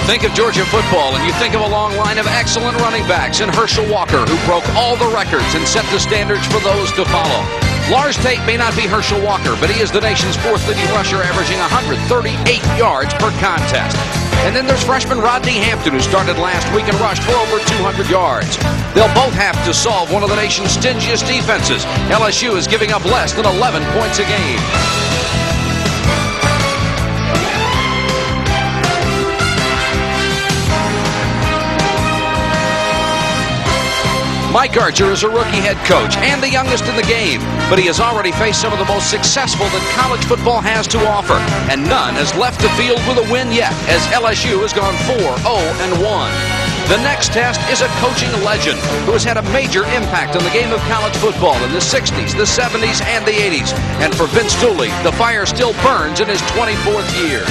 Think of Georgia football, and you think of a long line of excellent running backs in Herschel Walker, who broke all the records and set the standards for those to follow. Lars Tate may not be Herschel Walker, but he is the nation's fourth leading rusher, averaging 138 yards per contest. And then there's freshman Rodney Hampton, who started last week and rushed for over 200 yards. They'll both have to solve one of the nation's stingiest defenses. LSU is giving up less than 11 points a game. Mike Archer is a rookie head coach and the youngest in the game, but he has already faced some of the most successful that college football has to offer, and none has left the field with a win yet, as LSU has gone 4-0-1. The next test is a coaching legend who has had a major impact on the game of college football in the 60s, the 70s, and the 80s. And for Vince Dooley, the fire still burns in his 24th year.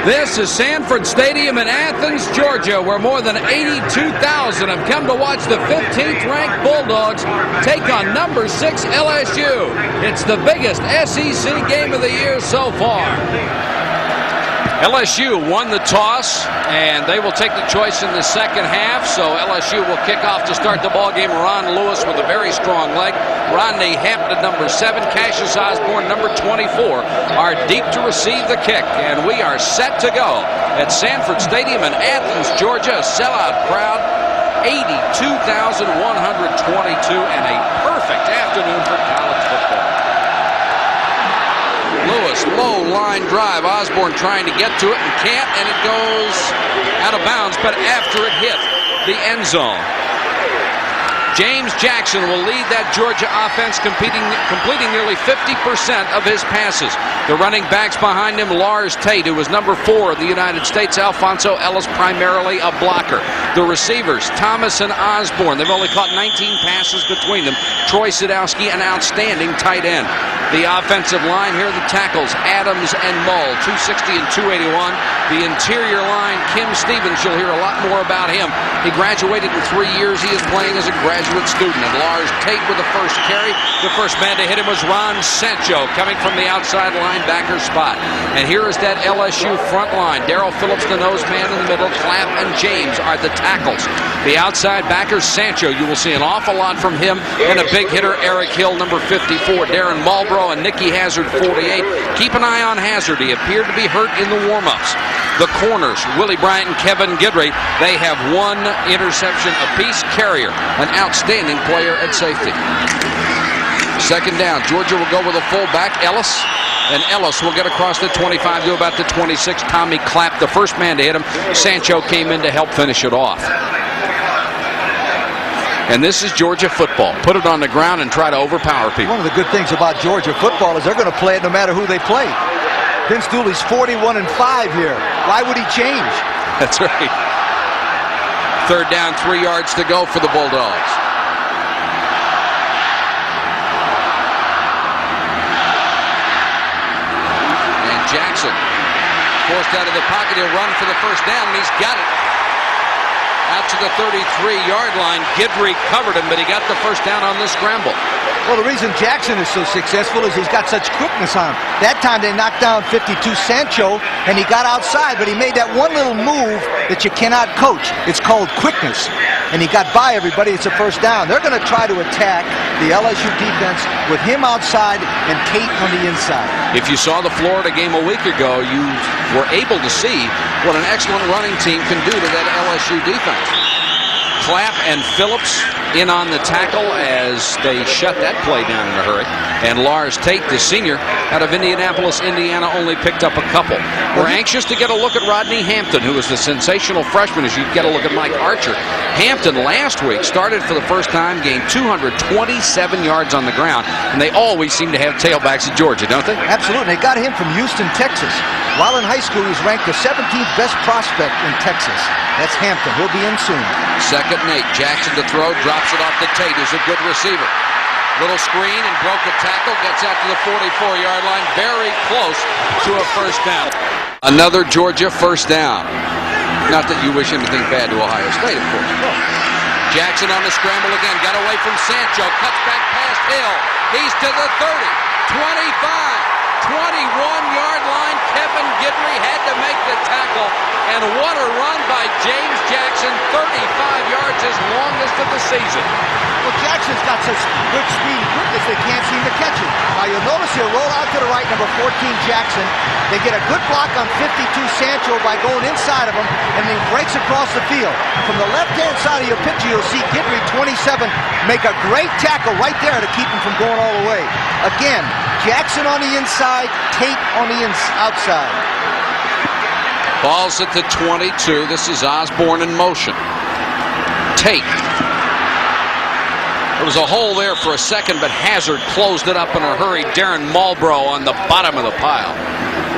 This is Sanford Stadium in Athens, Georgia, where more than 82,000 have come to watch the 15th-ranked Bulldogs take on number 6 LSU. It's the biggest SEC game of the year so far. LSU won the toss, and they will take the choice in the second half. So LSU will kick off to start the ball game. Ron Lewis with a very strong leg. Rodney Hampton, number 7. Cassius Osborne, number 24, are deep to receive the kick. And we are set to go at Sanford Stadium in Athens, Georgia. A sellout crowd, 82,122, and a perfect afternoon for college football. Lewis, low line drive. Osborne trying to get to it and can't, and it goes out of bounds, but after it hit the end zone. James Jackson will lead that Georgia offense, completing nearly 50% of his passes. The running backs behind him, Lars Tate, who was number 4 in the United States. Alfonso Ellis, primarily a blocker. The receivers, Thomas and Osborne. They've only caught 19 passes between them. Troy Sadowski, an outstanding tight end. The offensive line here, the tackles, Adams and Mull, 260 and 281. The interior line, Kim Stevens, you'll hear a lot more about him. He graduated in 3 years. He is playing as a graduate student. And Lars Tate with the first carry. The first man to hit him was Ron Sancho, coming from the outside linebacker spot. And here is that LSU front line. Darrell Phillips, the nose man in the middle. Clapp and James are the tackles. The outside backer, Sancho, you will see an awful lot from him. And a big hitter, Eric Hill, number 54. Darren Marlboro and Nicky Hazard, 48. Keep an eye on Hazard. He appeared to be hurt in the warm-ups. The corners, Willie Bryant and Kevin Guidry, they have 1 interception apiece. Carrier, an outstanding player at safety. Second down, Georgia will go with a fullback, Ellis. And Ellis will get across the 25 to about the 26. Tommy Clapp, the first man to hit him. Sancho came in to help finish it off. And this is Georgia football. Put it on the ground and try to overpower people. One of the good things about Georgia football is they're going to play it no matter who they play. Vince Dooley's 41-5 here. Why would he change? That's right. Third down, 3 yards to go for the Bulldogs. And Jackson forced out of the pocket. He'll run for the first down, and he's got it. Out to the 33-yard line. Guidry covered him, but he got the first down on the scramble. Well, the reason Jackson is so successful is he's got such quickness on him. That time they knocked down 52 Sancho, and he got outside, but he made that one little move that you cannot coach. It's called quickness. And he got by everybody. It's a first down. They're going to try to attack the LSU defense with him outside and Tate on the inside. If you saw the Florida game a week ago, you were able to see what an excellent running team can do to that LSU defense. Clapp and Phillips in on the tackle as they shut that play down in a hurry. And Lars Tate, the senior out of Indianapolis, Indiana, only picked up a couple. We're anxious to get a look at Rodney Hampton, who is the sensational freshman, as you get a look at Mike Archer. Hampton last week started for the first time, gained 227 yards on the ground, and they always seem to have tailbacks at Georgia, don't they? Absolutely. They got him from Houston, Texas. While in high school, he was ranked the 17th best prospect in Texas. That's Hampton. He'll be in soon. Second and 8. Jackson to throw, drops it off to Tate, who's a good receiver. Little screen and broke the tackle. Gets out to the 44-yard line. Very close to a first down. Another Georgia first down. Not that you wish anything bad to Ohio State, of course. Jackson on the scramble again. Got away from Sancho. Cuts back past Hill. He's to the 30, 25, 21-yard line. Kevin Guidry had to make the tackle. And what a run by James Jackson. 35 yards, his longest of the season. Well, Jackson's got such good speed and quickness they can't seem to catch him. Now you'll notice he'll roll out to the right, number 14 Jackson. They get a good block on 52 Sancho by going inside of him, and then he breaks across the field. From the left-hand side of your picture, you'll see Guidry, 27, make a great tackle right there to keep him from going all the way. Again, Jackson on the inside, Tate on the outside. Ball's at the 22. This is Osborne in motion. Tate. There was a hole there for a second, but Hazard closed it up in a hurry. Darren Marlborough on the bottom of the pile.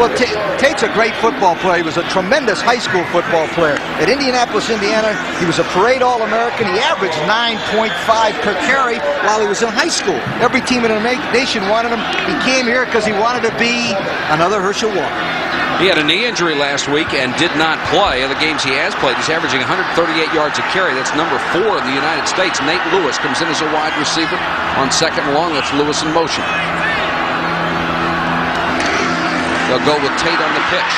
Well, Tate's a great football player. He was a tremendous high school football player. At Indianapolis, Indiana, he was a parade All-American. He averaged 9.5 per carry while he was in high school. Every team in the nation wanted him. He came here because he wanted to be another Herschel Walker. He had a knee injury last week and did not play. In the games he has played, he's averaging 138 yards a carry. That's number 4 in the United States. Nate Lewis comes in as a wide receiver on second and long. That's Lewis in motion. They'll go with Tate on the pitch.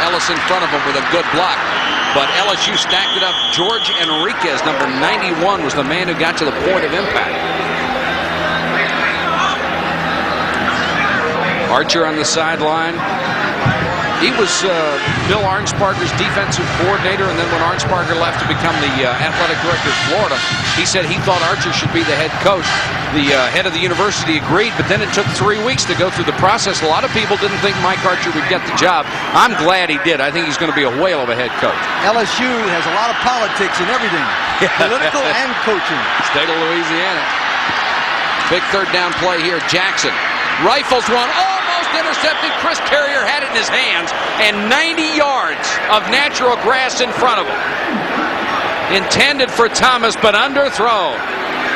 Ellis in front of him with a good block. But LSU stacked it up. George Enriquez, number 91, was the man who got to the point of impact. Archer on the sideline. He was Bill Arnsparger's defensive coordinator, and then when Arnsparger left to become the athletic director of Florida, he said he thought Archer should be the head coach. The head of the university agreed, but then it took 3 weeks to go through the process. A lot of people didn't think Mike Archer would get the job. I'm glad he did. I think he's going to be a whale of a head coach. LSU has a lot of politics and everything, political and coaching. State of Louisiana. Big third down play here. Jackson rifles one. Almost intercepted. Chris Carrier had it in his hands, and 90 yards of natural grass in front of him. Intended for Thomas, but underthrown.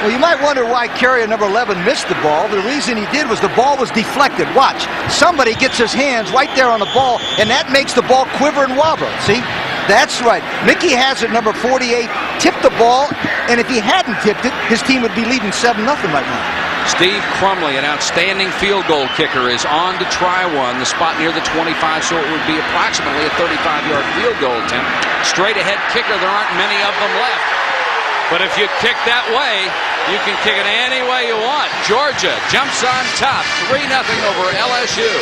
Well, you might wonder why Carrier, number 11, missed the ball. The reason he did was the ball was deflected. Watch. Somebody gets his hands right there on the ball, and that makes the ball quiver and wobble. See? That's right. Mickey Hazard, number 48, tipped the ball, and if he hadn't tipped it, his team would be leading 7-0 right now. Steve Crumley, an outstanding field goal kicker, is on to try one. The spot near the 25, so it would be approximately a 35-yard field goal attempt. Straight ahead kicker, there aren't many of them left. But if you kick that way, you can kick it any way you want. Georgia jumps on top, 3-0 over LSU.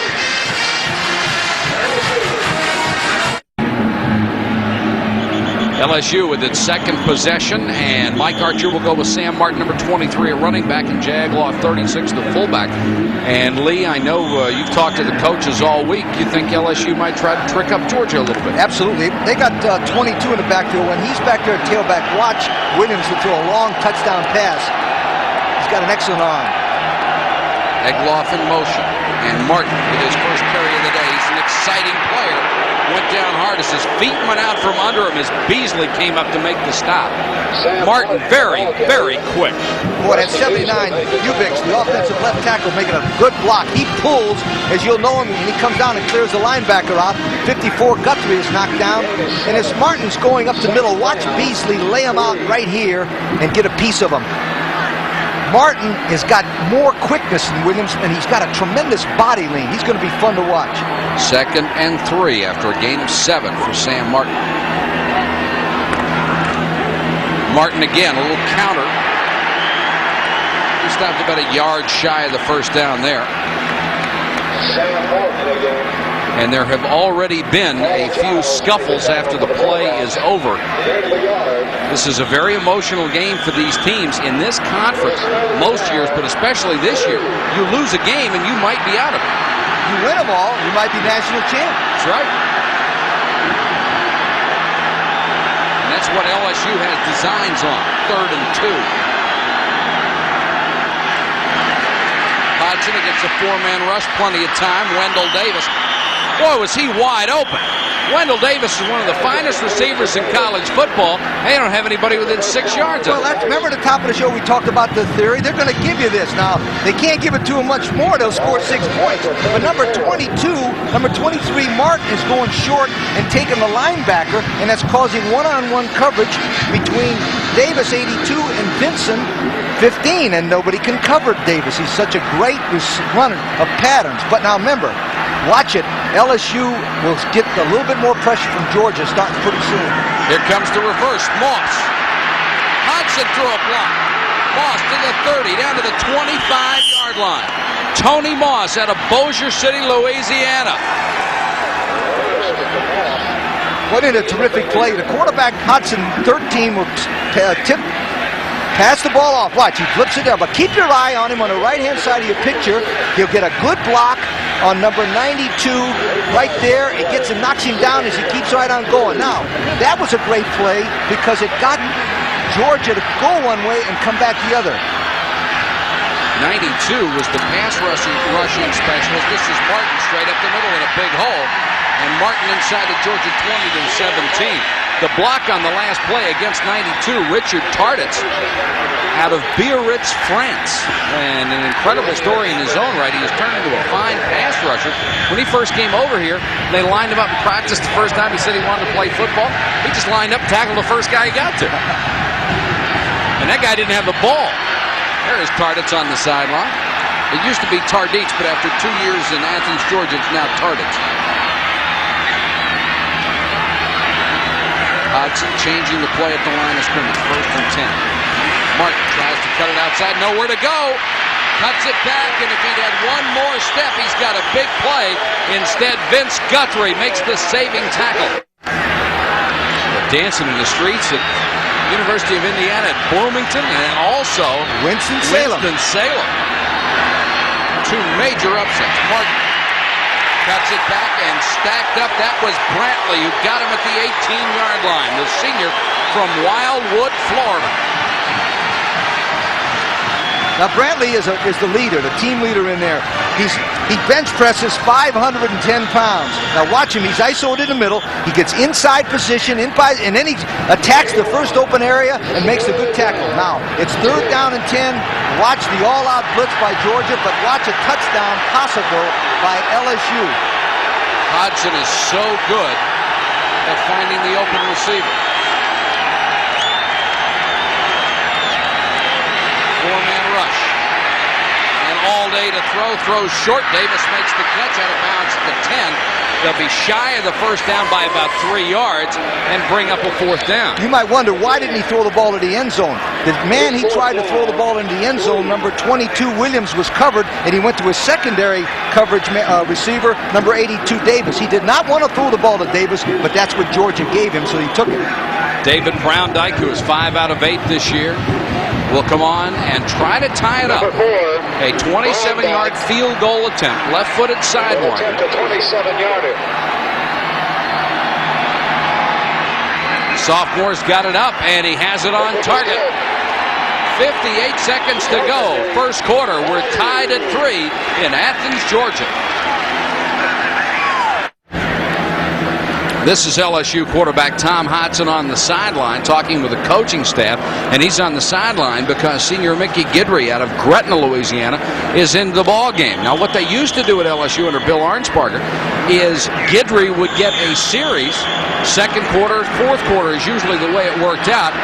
LSU with its second possession, and Mike Archer will go with Sam Martin, number 23, a running back, and Jag Law, 36, the fullback. And Lee, I know you've talked to the coaches all week. You think LSU might try to trick up Georgia a little bit? Absolutely. They got 22 in the backfield. When he's back there at tailback, watch Williams to throw a long touchdown pass. He's got an excellent arm. Egloff in motion, and Martin with his first carry of the day. He's an exciting player. Went down hard as his feet went out from under him as Beasley came up to make the stop. Martin very, very quick. Boy, that 79, Ubix, the offensive left tackle, making a good block. He pulls, as you'll know him, and he comes down and clears the linebacker out. 54 Guthrie is knocked down. And as Martin's going up the middle, watch Beasley lay him out right here and get a piece of him. Martin has got more quickness than Williams, and he's got a tremendous body lean. He's going to be fun to watch. 2nd and 3 after a gain of 7 for Sam Martin. Martin again, a little counter. He stopped about a yard shy of the first down there. And there have already been a few scuffles after the play is over. This is a very emotional game for these teams in this conference most years, but especially this year. You lose a game and you might be out of it. You win them all, you might be national champ. That's right. And that's what LSU has designs on. 3rd and 2. Hodgson against a 4-man rush, plenty of time. Wendell Davis. Boy, was he wide open. Wendell Davis is one of the finest receivers in college football. They don't have anybody within 6 yards of Well, him. remember at the top of the show we talked about the theory. They're going to give you this. Now, they can't give it to him much more. They'll score 6 points. But number 23, Martin, is going short and taking the linebacker, and that's causing one-on-one coverage between Davis, 82, and Vincent, 15, and nobody can cover Davis. He's such a great runner of patterns. But now remember, watch it. LSU will get a little bit more pressure from Georgia starting pretty soon. Here comes the reverse. Moss. Hudson threw a block. Moss to the 30, down to the 25-yard line. Tony Moss out of Bossier City, Louisiana. What a terrific play. The quarterback, Hudson, 13, will pass the ball off. Watch, he flips it there. But keep your eye on him on the right-hand side of your picture. He'll get a good block on number 92 right there. It gets him, knocks him down as he keeps right on going. Now, that was a great play because it got Georgia to go one way and come back the other. 92 was the pass rushing specialist. This is Martin straight up the middle in a big hole. And Martin inside the Georgia 20 to 17. The block on the last play against 92, Richard Tarditz out of Biarritz, France. And an incredible story in his own right. He has turned into a fine pass rusher. When he first came over here, they lined him up in practice the first time he said he wanted to play football. He just lined up and tackled the first guy he got to. And that guy didn't have the ball. There is Tarditz on the sideline. It used to be Tarditz, but after 2 years in Athens, Georgia, it's now Tarditz. Hudson changing the play at the line of scrimmage. 1st and 10. Martin tries to cut it outside. Nowhere to go. Cuts it back, and if he'd had one more step, he's got a big play. Instead, Vince Guthrie makes the saving tackle. They're dancing in the streets at University of Indiana at Bloomington, and also Winston-Salem. Two major upsets. Martin cuts it back and stacked up. That was Brantley who got him at the 18-yard line. The senior from Wildwood, Florida. Now Brantley is the leader, the team leader in there. He bench presses 510 pounds. Now watch him. He's isoed in the middle. He gets inside position, and then he attacks the first open area and makes a good tackle. Now it's 3rd down and 10. Watch the all-out blitz by Georgia, but watch a touchdown possible by LSU. Hodgson is so good at finding the open receiver. 4-man rush. And all day to throws short. Davis makes the catch out of bounds at the 10. They'll be shy of the first down by about 3 yards and bring up a 4th down. You might wonder, why didn't he throw the ball to the end zone? The man he tried to throw the ball into the end zone, number 22 Williams, was covered, and he went to his secondary coverage receiver, number 82 Davis. He did not want to throw the ball to Davis, but that's what Georgia gave him, so he took it. David Browndyke, who is 5 out of 8 this year, will come on and try to tie it up. A 27-yard field goal attempt, left-footed sidewalk. Attempt a 27-yarder. Sophomore's got it up, and he has it on target. 58 seconds to go. First quarter, we're tied at 3 in Athens, Georgia. This is LSU quarterback Tom Hodson on the sideline talking with the coaching staff, and he's on the sideline because senior Mickey Guidry out of Gretna, Louisiana, is in the ball game. Now, what they used to do at LSU under Bill Arnsparger is Guidry would get a series. 2nd quarter, 4th quarter is usually the way it worked out,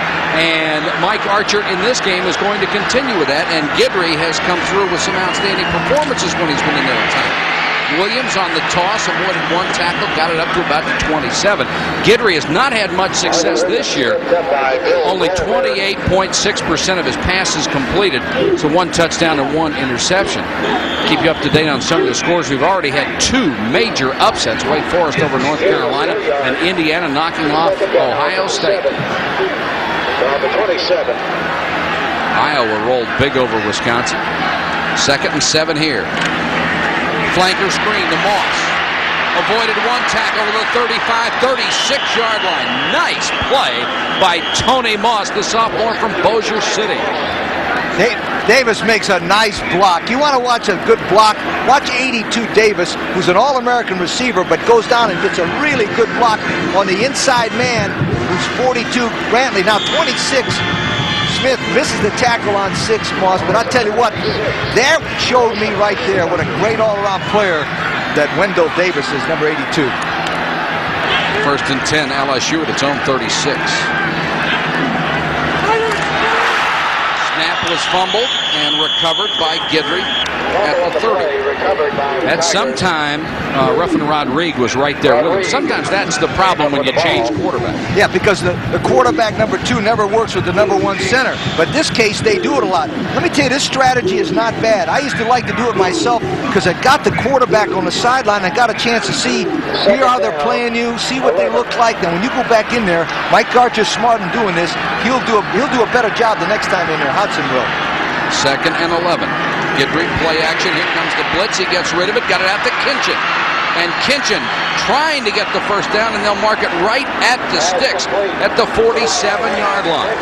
and Mike Archer in this game is going to continue with that, and Guidry has come through with some outstanding performances when he's been in there at times. Williams on the toss, avoided 1 tackle, got it up to about the 27. Guidry has not had much success this year. Only 28.6% of his passes completed, so 1 touchdown and 1 interception. Keep you up to date on some of the scores. We've already had 2 major upsets. Wake Forest over North Carolina, and Indiana knocking off Ohio State. Number 27. Iowa rolled big over Wisconsin. 2nd and 7 here. Flanker screen to Moss. Avoided 1 tackle to the 35, 36-yard line. Nice play by Tony Moss, the sophomore from Bossier City. Davis makes a nice block. You want to watch a good block? Watch 82 Davis, who's an All-American receiver, but goes down and gets a really good block on the inside man, who's 42, Brantley. Now 26, Smith misses the tackle on 6, Moss. But I'll tell you what, that showed me right there what a great all-around player that Wendell Davis is, number 82. First and 10, LSU at its own 36. Snap was fumbled and recovered by Guidry at the 30. At some time, Ruffin Rodrigue was right there with him. Sometimes that's the problem when you change quarterback. Yeah, because the quarterback number 2 never works with the number 1 center. But this case, they do it a lot. Let me tell you, this strategy is not bad. I used to like to do it myself because I got the quarterback on the sideline. I got a chance to see how they're playing you, see what they look like. Then when you go back in there, Mike Garcher's smart in doing this. He'll do a better job the next time in there. Hudson will. Second and 11. Guidry, play action. Here comes the blitz. He gets rid of it. Got it out to Kinchin. And Kinchin trying to get the first down, and they'll mark it right at the sticks at the 47-yard line.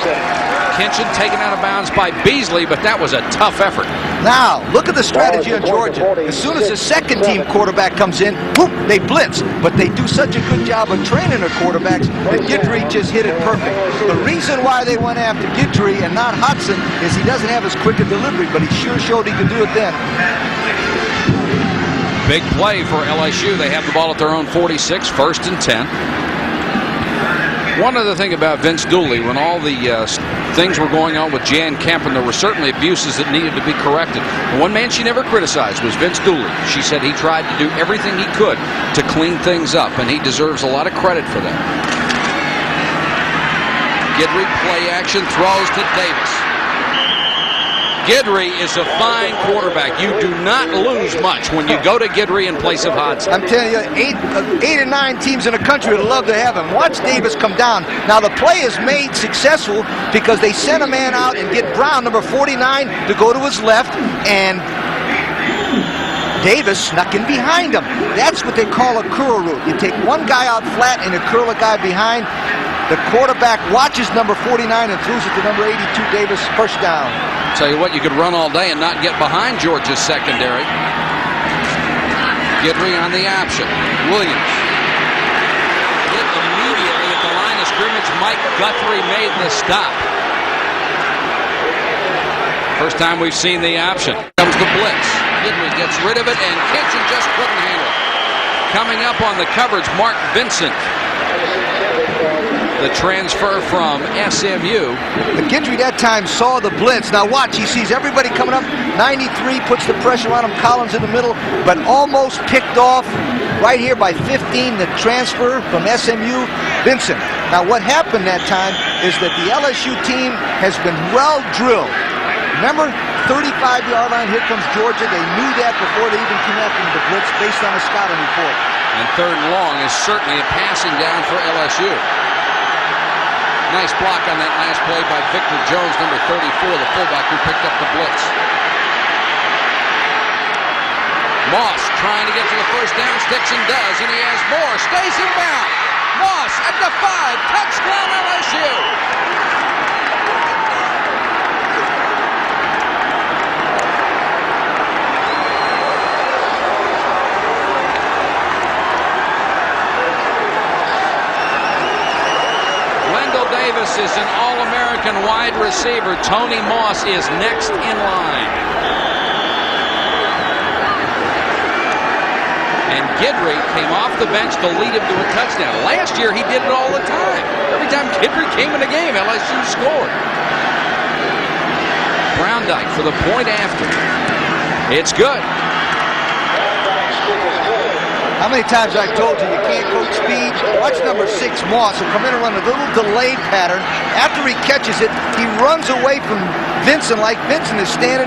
Kinchin taken out of bounds by Beasley, but that was a tough effort. Now, look at the strategy of Georgia. As soon as the second-team quarterback comes in, whoop, they blitz. But they do such a good job of training their quarterbacks that Guidry just hit it perfect. The reason why they went after Guidry and not Hudson is he doesn't have as quick a delivery, but he sure showed he could do it then. Big play for LSU. They have the ball at their own 46, first and 10. One other thing about Vince Dooley, when all the things were going on with Jan Kemp, and there were certainly abuses that needed to be corrected. The one man she never criticized was Vince Dooley. She said he tried to do everything he could to clean things up, and he deserves a lot of credit for that. Guidry, play action, throws to Davis. Guidry is a fine quarterback. You do not lose much when you go to Guidry in place of Hodgson. I'm telling you, 8 or 9 teams in the country would love to have him. Watch Davis come down. Now, the play is made successful because they sent a man out and get Brown, number 49, to go to his left, and Davis snuck in behind him. That's what they call a curl route. You take one guy out flat and you curl a guy behind. The quarterback watches number 49 and throws it to number 82, Davis, first down. Tell you what, you could run all day and not get behind Georgia's secondary. Guidry on the option. Williams. Hit immediately at the line of scrimmage. Mike Guthrie made the stop. First time we've seen the option. Comes the blitz. Guidry gets rid of it, and Kinchin just couldn't handle it. Coming up on the coverage, Mark Vincent. The transfer from SMU. Guidry that time saw the blitz. Now watch, he sees everybody coming up. 93 puts the pressure on him. Collins in the middle, but almost picked off right here by 15. The transfer from SMU, Vincent. Now what happened that time is that the LSU team has been well drilled. Remember, 35-yard line, here comes Georgia. They knew that before they even came after the blitz based on a scouting report. And third and long is certainly a passing down for LSU. Nice block on that last play by Victor Jones, number 34, the fullback who picked up the blitz. Moss trying to get to the first down, sticks and does, and he has more, stays in bounds. Moss at the 5, touchdown LSU. Davis is an All-American wide receiver. Tony Moss is next in line. And Guidry came off the bench to lead him to a touchdown. Last year, he did it all the time. Every time Guidry came in the game, LSU scored. Browndyke for the point after. It's good. How many times I've told you can't coach speed? Watch number 6, Moss, will come in and run a little delayed pattern. After he catches it, he runs away from Vincent like Vincent is standing,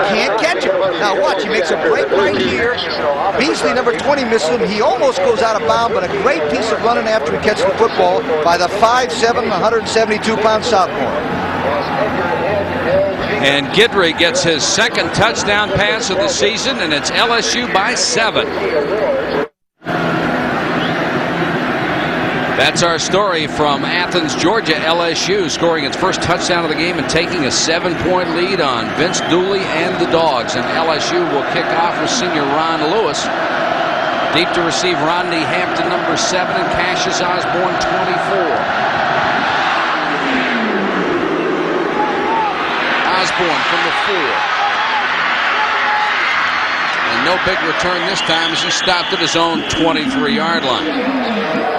can't catch him. Now watch, he makes a break right here. Beasley, number 20, misses him. He almost goes out of bounds, but a great piece of running after he catches the football by the 5'7", 172-pound sophomore. And Guidry gets his second touchdown pass of the season, and it's LSU by 7. That's our story from Athens, Georgia. LSU scoring its first touchdown of the game and taking a 7-point lead on Vince Dooley and the Dogs. And LSU will kick off with senior Ron Lewis. Deep to receive Rodney Hampton, number 7, and Cassius Osborne, 24. Osborne from the 4. And no big return this time as he stopped at his own 23-yard line.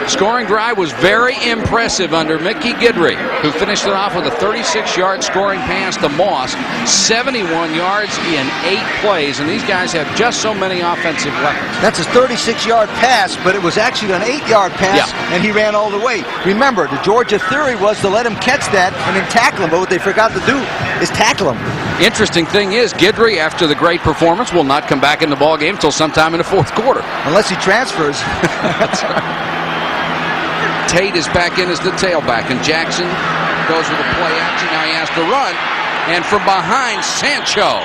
Scoring drive was very impressive under Mickey Guidry, who finished it off with a 36-yard scoring pass to Moss, 71 yards in 8 plays, and these guys have just so many offensive weapons. That's a 36-yard pass, but it was actually an 8-yard pass, and he ran all the way. Remember, the Georgia theory was to let him catch that and then tackle him, but what they forgot to do is tackle him. Interesting thing is, Guidry, after the great performance, will not come back in the ballgame until sometime in the 4th quarter. Unless he transfers. That's right. Tate is back in as the tailback, and Jackson goes with a play action. Now he has to run, and from behind, Sancho.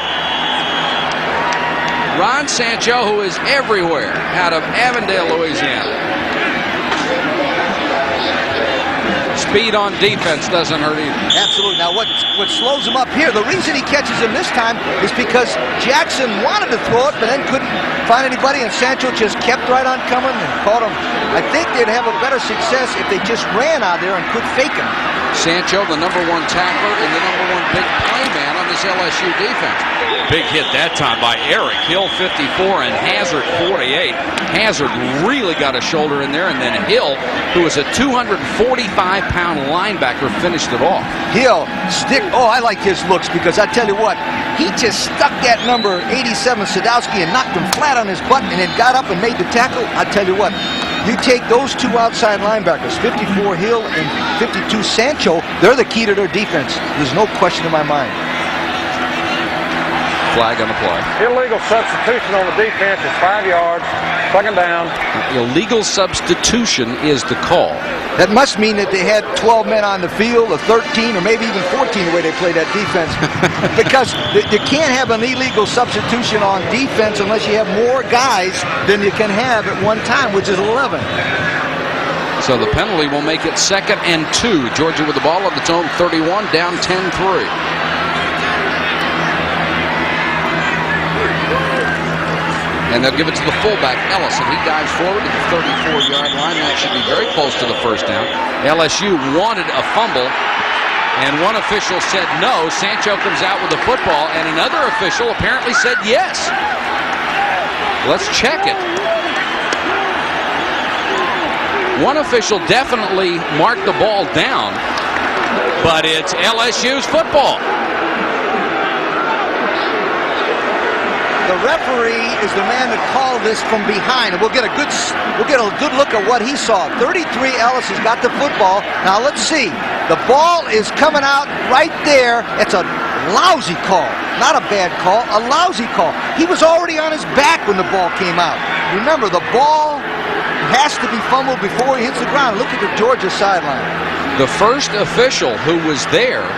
Ron Sancho, who is everywhere out of Avondale, Louisiana. Speed on defense doesn't hurt either. Absolutely. Now what slows him up here, the reason he catches him this time is because Jackson wanted to throw it, but then couldn't find anybody, and Sancho just kept right on coming and caught him. I think they'd have a better success if they just ran out there and could fake him. Sancho, the number 1 tackler and the number 1 big play man on this LSU defense. Big hit that time by Eric Hill, 54, and Hazard, 48. Hazard really got a shoulder in there, and then Hill, who is a 245-pound linebacker, finished it off. Hill, I like his looks, because I tell you what, he just stuck that number 87 Sadowski and knocked him flat on his butt and then got up and made the tackle. I tell you what, you take those 2 outside linebackers, 54 Hill and 52 Sancho, they're the key to their defense. There's no question in my mind. Flag on the play. Illegal substitution on the defense is 5 yards. 2nd down. Illegal substitution is the call. That must mean that they had 12 men on the field, or 13, or maybe even 14 the way they play that defense. Because you can't have an illegal substitution on defense unless you have more guys than you can have at one time, which is 11. So the penalty will make it 2nd and 2. Georgia with the ball at its own 31, down 10-3. And they'll give it to the fullback, Ellis, and he dives forward to the 34-yard line. That should be very close to the first down. LSU wanted a fumble, and one official said no. Sancho comes out with the football, and another official apparently said yes. Let's check it. One official definitely marked the ball down, but it's LSU's football. The referee is the man that called this from behind, and we'll get a good look at what he saw. 33 Ellis has got the football. Now let's see. The ball is coming out right there. It's a lousy call, not a bad call, a lousy call. He was already on his back when the ball came out. Remember, the ball has to be fumbled before he hits the ground. Look at the Georgia sideline. The first official who was there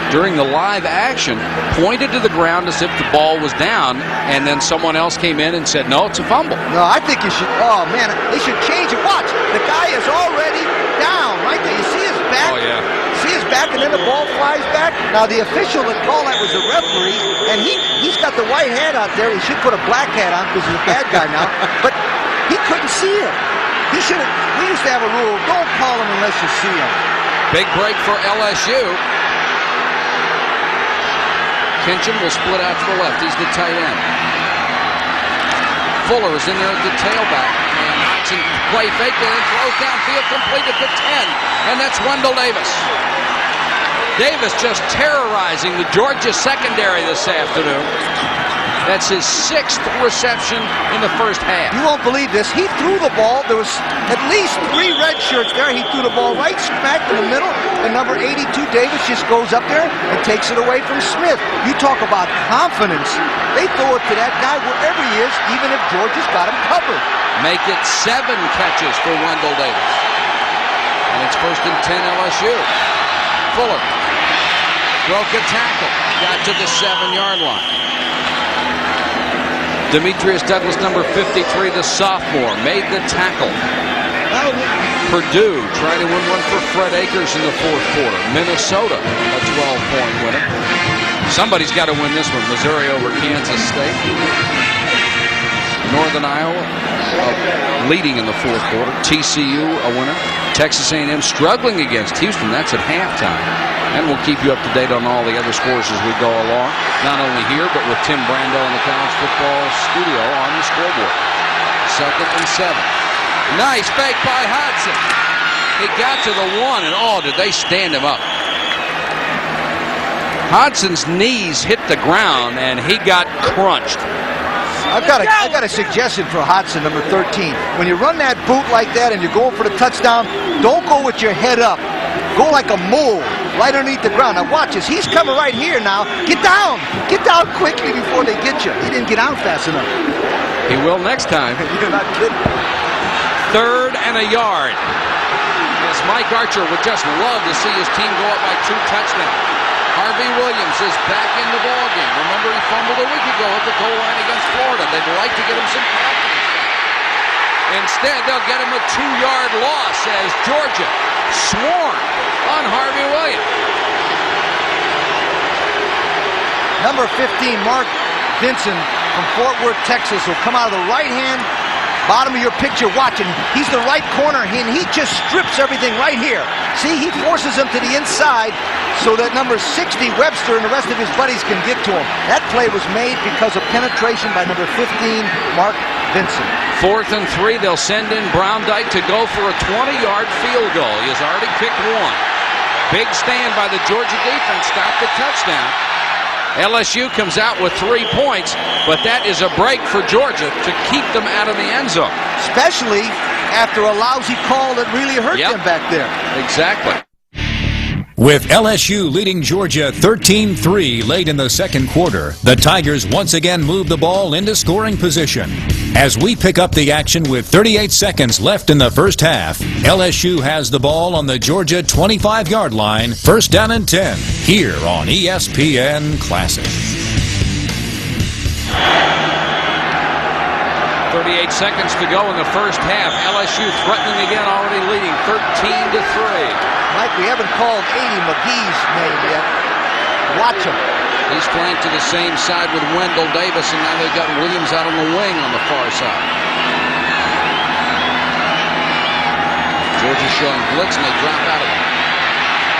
during the live action pointed to the ground as if the ball was down, and then someone else came in and said, no, it's a fumble. No, I think you should, oh man, they should change it. Watch, the guy is already down right there. You see his back? Oh, yeah. See his back, and then the ball flies back. Now, the official that called that was the referee, and he's got the white hat out there. He should put a black hat on because he's a bad guy now, but he couldn't see it. He should have, we used to have a rule, don't call him unless you see him. Big break for LSU. Kincham will split out to the left. He's the tight end. Fuller is in there at the tailback. And Hodgson play fake and then throws downfield complete at the 10. And that's Wendell Davis. Davis just terrorizing the Georgia secondary this afternoon. That's his 6th reception in the first half. You won't believe this. He threw the ball. There was at least 3 red shirts there. He threw the ball right smack in the middle. And number 82, Davis, just goes up there and takes it away from Smith. You talk about confidence. They throw it to that guy wherever he is, even if Georgia's got him covered. Make it 7 catches for Wendell Davis. And it's 1st and 10 LSU. Fuller broke a tackle. Got to the 7-yard line. Demetrius Douglas, number 53, the sophomore, made the tackle. Purdue trying to win one for Fred Akers in the fourth quarter. Minnesota, a 12-point winner. Somebody's got to win this one. Missouri over Kansas State. Northern Iowa leading in the fourth quarter. TCU a winner. Texas A&M struggling against Houston. That's at halftime. And we'll keep you up to date on all the other scores as we go along. Not only here, but with Tim Brando in the college football studio on the scoreboard. 2nd and 7. Nice fake by Hodson. He got to the 1, and oh, did they stand him up. Hodson's knees hit the ground, and he got crunched. I've got a suggestion for Hodson, number 13. When you run that boot like that and you're going for the touchdown, don't go with your head up. Go like a mole right underneath the ground. Now watch this. He's coming right here now. Get down. Get down quickly before they get you. He didn't get out fast enough. He will next time. You're not kidding. 3rd and a yard. As Mike Archer would just love to see his team go up by 2 touchdowns. Harvey Williams is back in the ballgame. Remember, he fumbled a week ago at the goal line against Florida. They'd like to get him some confidence. Instead, they'll get him a 2-yard loss as Georgia swarmed on Harvey Williams. Number 15, Mark Vinson from Fort Worth, Texas, will come out of the right hand, bottom of your picture watching. He's the right corner, and he just strips everything right here. See, he forces him to the inside so that number 60, Webster, and the rest of his buddies can get to him. That play was made because of penetration by number 15, Mark Vinson. 4th and 3, they'll send in Browndyke to go for a 20-yard field goal. He has already kicked 1. Big stand by the Georgia defense, stopped the touchdown. LSU comes out with 3 points, but that is a break for Georgia to keep them out of the end zone. Especially after a lousy call that really hurt them back there. Exactly. With LSU leading Georgia 13-3 late in the second quarter, the Tigers once again move the ball into scoring position. As we pick up the action with 38 seconds left in the first half, LSU has the ball on the Georgia 25-yard line, 1st down and 10, here on ESPN Classic. 38 seconds to go in the first half. LSU threatening again, already leading 13-3. Mike, we haven't called 80 McGee's name yet. Watch him. He's flanked to the same side with Wendell Davis, and now they've got Williams out on the wing on the far side. Georgia showing blitz, and they drop out of it.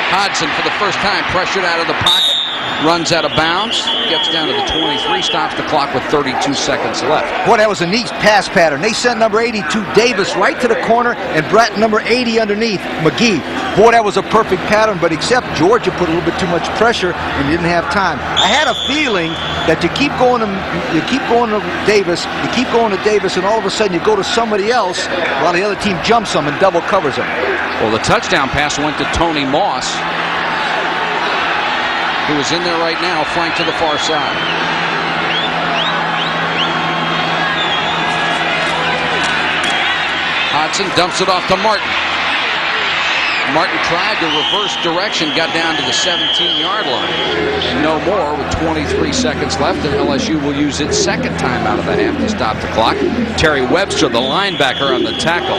Hodson for the first time pressured out of the pocket. Runs out of bounds, gets down to the 23, stops the clock with 32 seconds left. Boy, that was a neat pass pattern. They sent number 82, Davis, right to the corner, and Brett number 80 underneath, McGee. Boy, that was a perfect pattern, but except Georgia put a little bit too much pressure and didn't have time. I had a feeling that you keep going to Davis, and all of a sudden you go to somebody else while the other team jumps them and double covers them. Well, the touchdown pass went to Tony Moss, who is in there right now, flanked to the far side. Hodson dumps it off to Martin. Martin tried to reverse direction, got down to the 17-yard line. And no more with 23 seconds left, and LSU will use its second timeout of the half to stop the clock. Terry Webster, the linebacker, on the tackle.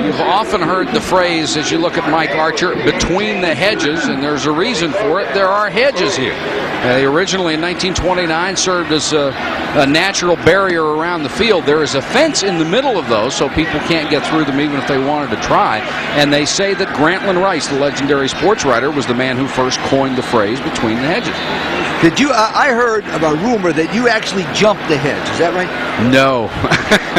You've often heard the phrase, as you look at Mike Archer, between the hedges, and there's a reason for it. There are hedges here. They originally in 1929 served as a natural barrier around the field. There is a fence in the middle of those, so people can't get through them even if they wanted to try. And they say that Grantland Rice, the legendary sports writer, was the man who first coined the phrase between the hedges. Did you? I heard of a rumor that you actually jumped the hedge. Is that right? No.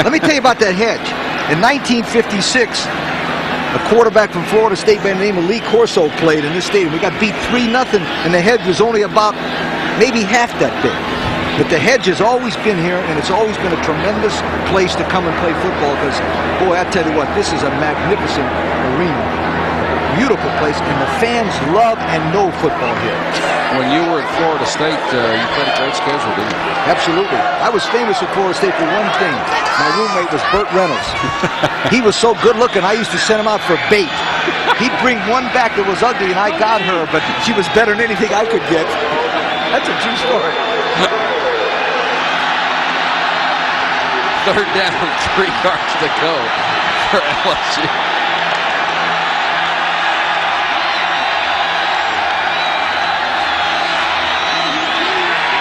Let me tell you about that hedge. In 1956, a quarterback from Florida State by the name of Lee Corso played in this stadium. We got beat 3-0, and the hedge was only about maybe half that big. But the hedge has always been here, and it's always been a tremendous place to come and play football because, boy, I tell you what, this is a magnificent arena. Beautiful place, and the fans love and know football here. When you were at Florida State, you played a great schedule, didn't you? Absolutely. I was famous at Florida State for one thing. My roommate was Burt Reynolds. He was so good looking, I used to send him out for bait. He'd bring one back that was ugly, and I got her, but she was better than anything I could get. That's a true story. third down, 3 yards to go for LSU.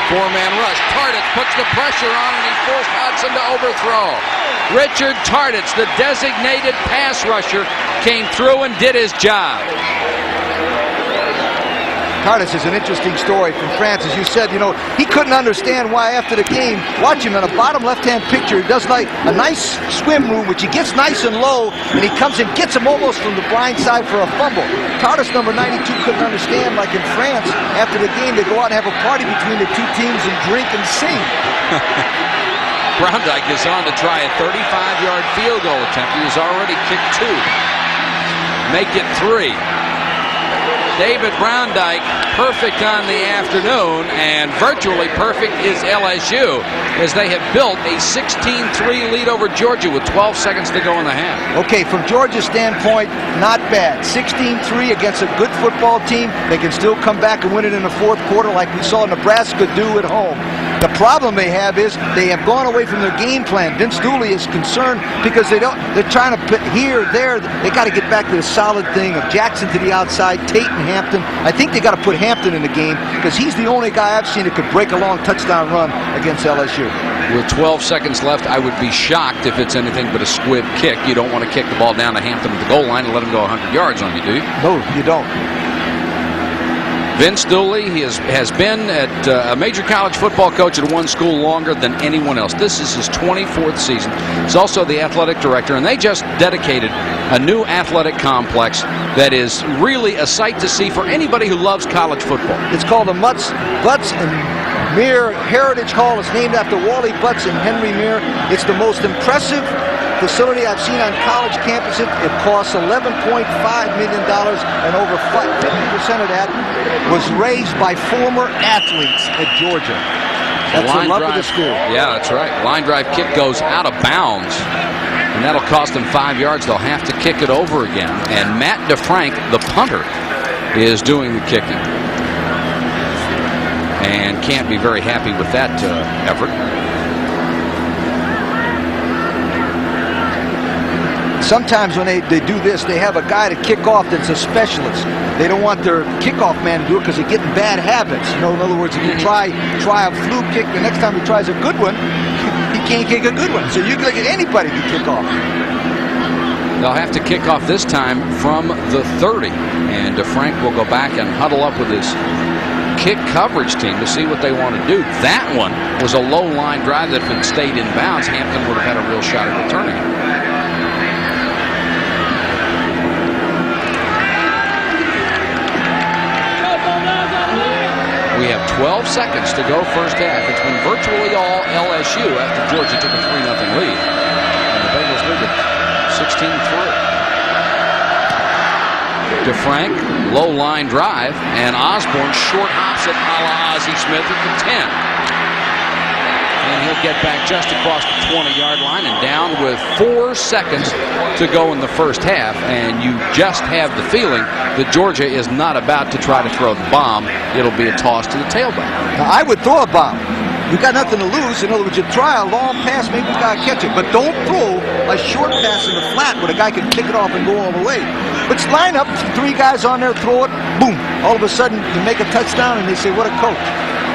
Four-man rush. Tarditz puts the pressure on, and he forced Hudson to overthrow. Richard Tarditz, the designated pass rusher, came through and did his job. Tarditz is an interesting story from France. As you said, he couldn't understand why after the game, watch him in a bottom left-hand picture, he does like a nice swim room, which he gets nice and low, and he comes and gets him almost from the blind side for a fumble. Tarditz, number 92, couldn't understand, like in France, after the game, they go out and have a party between the two teams and drink and sing. Browndyke is on to try a 35-yard field goal attempt. He has already kicked 2. Make it 3. David Browndyke, perfect on the afternoon, and virtually perfect is LSU, as they have built a 16-3 lead over Georgia with 12 seconds to go in the half. Okay, from Georgia's standpoint, not bad. 16-3 against a good football team. They can still come back and win it in the fourth quarter like we saw Nebraska do at home. The problem they have is they have gone away from their game plan. Vince Dooley is concerned because they're trying to put here, there. They got to get back to the solid thing of Jackson to the outside, Tate and Hampton. I think they got to put Hampton in the game because he's the only guy I've seen that could break a long touchdown run against LSU. With 12 seconds left, I would be shocked if it's anything but a squib kick. You don't want to kick the ball down to Hampton at the goal line and let him go 100 yards on you, do you? No, you don't. Vince Dooley, he has been at a major college football coach at one school longer than anyone else. This is his 24th season. He's also the athletic director, and they just dedicated a new athletic complex that is really a sight to see for anybody who loves college football. It's called the Butts and Meir Heritage Hall. It's named after Wally Butts and Henry Meir. It's the most impressive facility I've seen on college campuses. It costs $11.5 million, and over 50% of that was raised by former athletes at Georgia. That's the love of the school. Yeah, that's right. Line drive kick goes out of bounds, and that'll cost them 5 yards. They'll have to kick it over again. And Matt DeFrank, the punter, is doing the kicking, and can't be very happy with that effort. Sometimes when they do this, they have a guy to kick off that's a specialist. They don't want their kickoff man to do it because they're getting bad habits. In other words, if you try a fluke kick, the next time he tries a good one, he can't kick a good one. So you can get anybody to kick off. They'll have to kick off this time from the 30, and DeFrank will go back and huddle up with his kick coverage team to see what they want to do. That one was a low line drive that if it stayed in bounds, Hampton would have had a real shot at returning it. We have 12 seconds to go first half. It's been virtually all LSU after Georgia took a 3-0 lead. And the Bengals lead at 16-3. DeFrank, low line drive, and Osborne short hops it a la Ozzie Smith at the 10. And he'll get back just across the 20-yard line and down with 4 seconds to go in the first half. And you just have the feeling that Georgia is not about to try to throw the bomb. It'll be a toss to the tailback. Now, I would throw a bomb. You've got nothing to lose. In other words, you try a long pass, maybe you got to catch it. But don't throw a short pass in the flat where the guy can pick it off and go all the way. But line up, 3 guys on there, throw it, boom. All of a sudden, you make a touchdown, and they say, what a coach.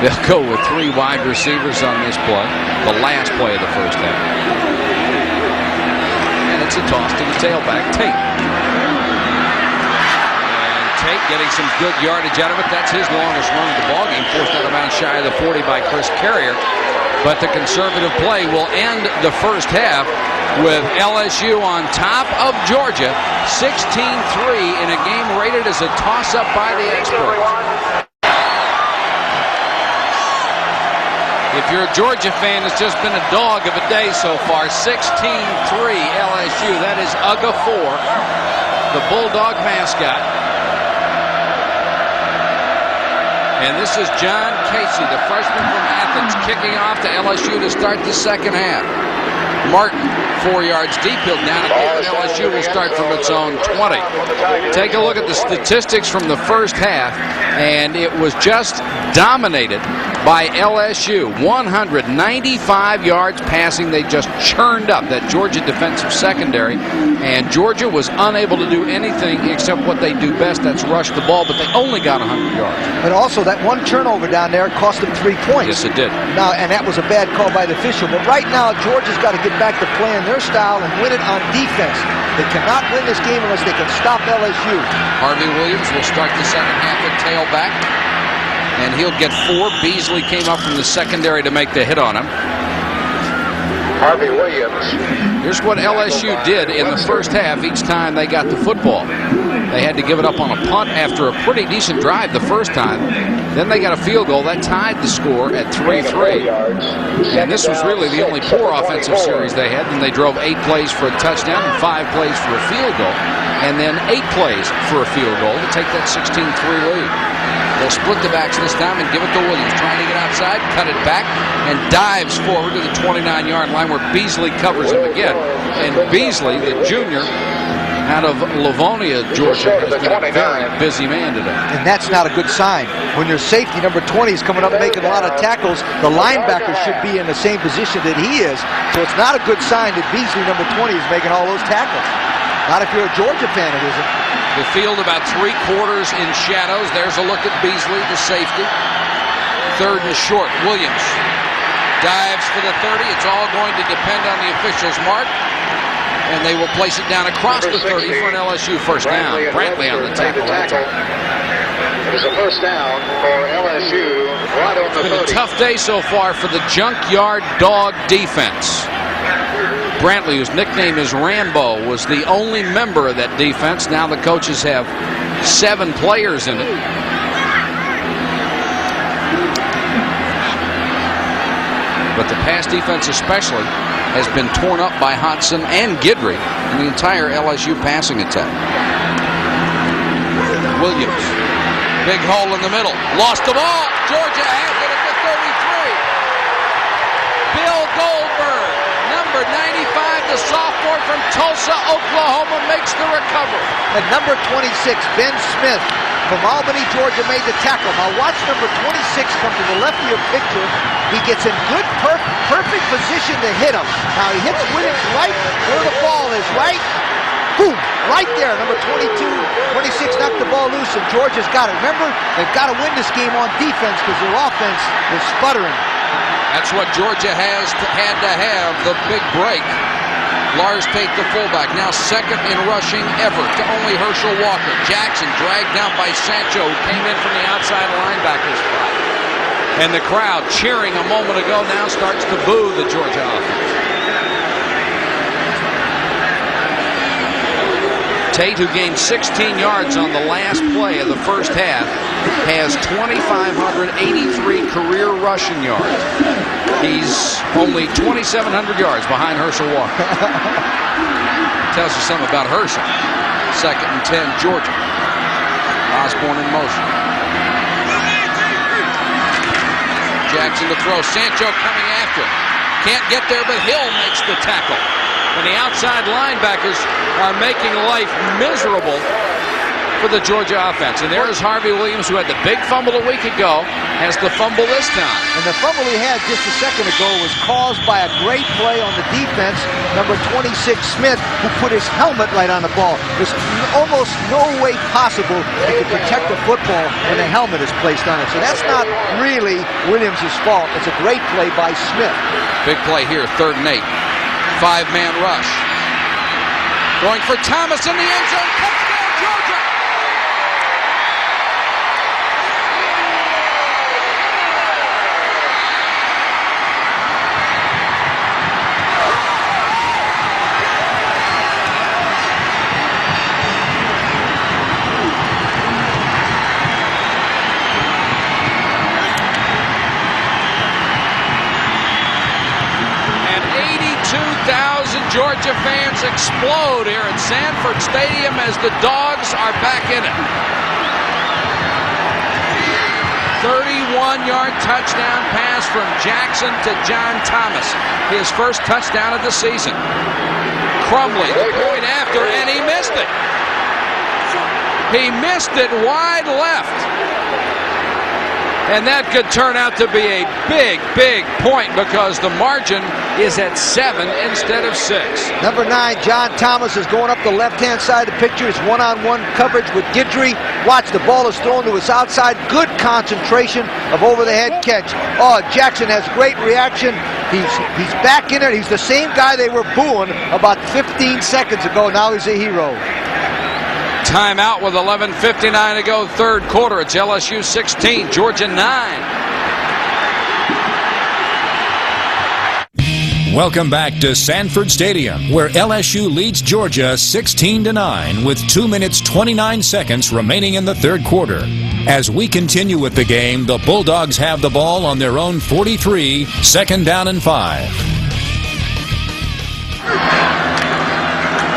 They'll go with 3 wide receivers on this play, the last play of the first half. And it's a toss to the tailback, Tate. And Tate getting some good yardage out of it. That's his longest run of the ballgame, forced out of bounds shy of the 40 by Chris Carrier. But the conservative play will end the first half with LSU on top of Georgia, 16-3 in a game rated as a toss-up by the experts. If you're a Georgia fan, it's just been a dog of a day so far. 16-3 LSU. That is UGA 4, the Bulldog mascot. And this is John Casey, the freshman from Athens, kicking off to LSU to start the second half. Martin 4 yards deep. He'll down it here, and LSU will start from its own 20. Take a look at the statistics from the first half, and it was just dominated by LSU. 195 yards passing. They just churned up that Georgia defensive secondary, and Georgia was unable to do anything except what they do best, that's rush the ball, but they only got 100 yards. But also that one turnover down there cost them 3 points. Yes, it did. Now, and that was a bad call by the official. But right now, Georgia's got to get back to playing their style and win it on defense. They cannot win this game unless they can stop LSU. Harvey Williams will start the second half at tailback, and he'll get 4. Beasley came up from the secondary to make the hit on him. Harvey Williams. Here's what LSU did in the first half each time they got the football. They had to give it up on a punt after a pretty decent drive the first time. Then they got a field goal. That tied the score at 3-3. And this was really the only poor offensive series they had. And they drove 8 plays for a touchdown and 5 plays for a field goal. And then 8 plays for a field goal to take that 16-3 lead. They'll split the backs this time and give it to Williams. Trying to get outside, cut it back, and dives forward to the 29-yard line where Beasley covers him again. And Beasley, the junior, out of Livonia, Georgia, has been a very busy man today. And that's not a good sign. When your safety, number 20, is coming up making a lot of tackles, the linebacker should be in the same position that he is. So it's not a good sign that Beasley, number 20, is making all those tackles. Not if you're a Georgia fan, it isn't. The field about 3/4 in shadows. There's a look at Beasley, the safety. 3rd and short. Williams dives for the 30. It's all going to depend on the officials' mark. And they will place it down across the 30 for an LSU first down. Brantley on the tackle. It is a first down for LSU right on the 30. It's been a tough day so far for the Junkyard Dog defense. Brantley, whose nickname is Rambo, was the only member of that defense. Now the coaches have 7 players in it. But the pass defense especially has been torn up by Hodson and Guidry in the entire LSU passing attack. Williams, big hole in the middle, lost the ball. Georgia has it at the 33. Bill Goldberg, number 95, the sophomore from Tulsa, Oklahoma, makes the recovery. And number 26, Ben Smith from Albany, Georgia, made the tackle. Now watch number 26 come to the left of your picture. He gets in good, perfect position to hit him. Now he hits Williams right where the ball is, right? Boom, right there. Number 22, 26 knocked the ball loose, and Georgia's got it. Remember, they've got to win this game on defense because their offense is sputtering. That's what Georgia had to have, the big break. Lars Tate, the fullback, now 2nd in rushing ever to only Herschel Walker. Jackson dragged down by Sancho, who came in from the outside linebacker spot. And the crowd cheering a moment ago now starts to boo the Georgia offense. Tate, who gained 16 yards on the last play of the first half, has 2,583 career rushing yards. He's only 2,700 yards behind Herschel Walker. Tells you something about Herschel. 2nd and 10, Georgia. Osborne in motion. Jackson to throw. Sancho coming after him. Can't get there, but Hill makes the tackle. And the outside linebackers are making life miserable for the Georgia offense. And there is Harvey Williams, who had the big fumble a week ago, has the fumble this time. And the fumble he had just a second ago was caused by a great play on the defense. Number 26, Smith, who put his helmet right on the ball. There's almost no way possible he could protect the football when the helmet is placed on it. So that's not really Williams' fault. It's a great play by Smith. Big play here, 3rd and 8. 5-man rush. Going for Thomas in the end zone. Touchdown, Georgia! Georgia fans explode here at Sanford Stadium as the Dogs are back in it. 31-0 1-yard touchdown pass from Jackson to John Thomas. His first touchdown of the season. Crumley, the point after, and he missed it. He missed it wide left. And that could turn out to be a big, big point because the margin is at 7 instead of 6. Number 9, John Thomas is going up the left-hand side of the picture. It's one-on-one coverage with Guidry. Watch, the ball is thrown to his outside. Good concentration of over-the-head catch. Oh, Jackson has great reaction. He's back in it. He's the same guy they were booing about 15 seconds ago. Now he's a hero. Timeout with 11:59 to go, third quarter. It's LSU 16, Georgia 9. Welcome back to Sanford Stadium, where LSU leads Georgia 16-9 with 2 minutes 29 seconds remaining in the third quarter. As we continue with the game, the Bulldogs have the ball on their own 43, second down and 5.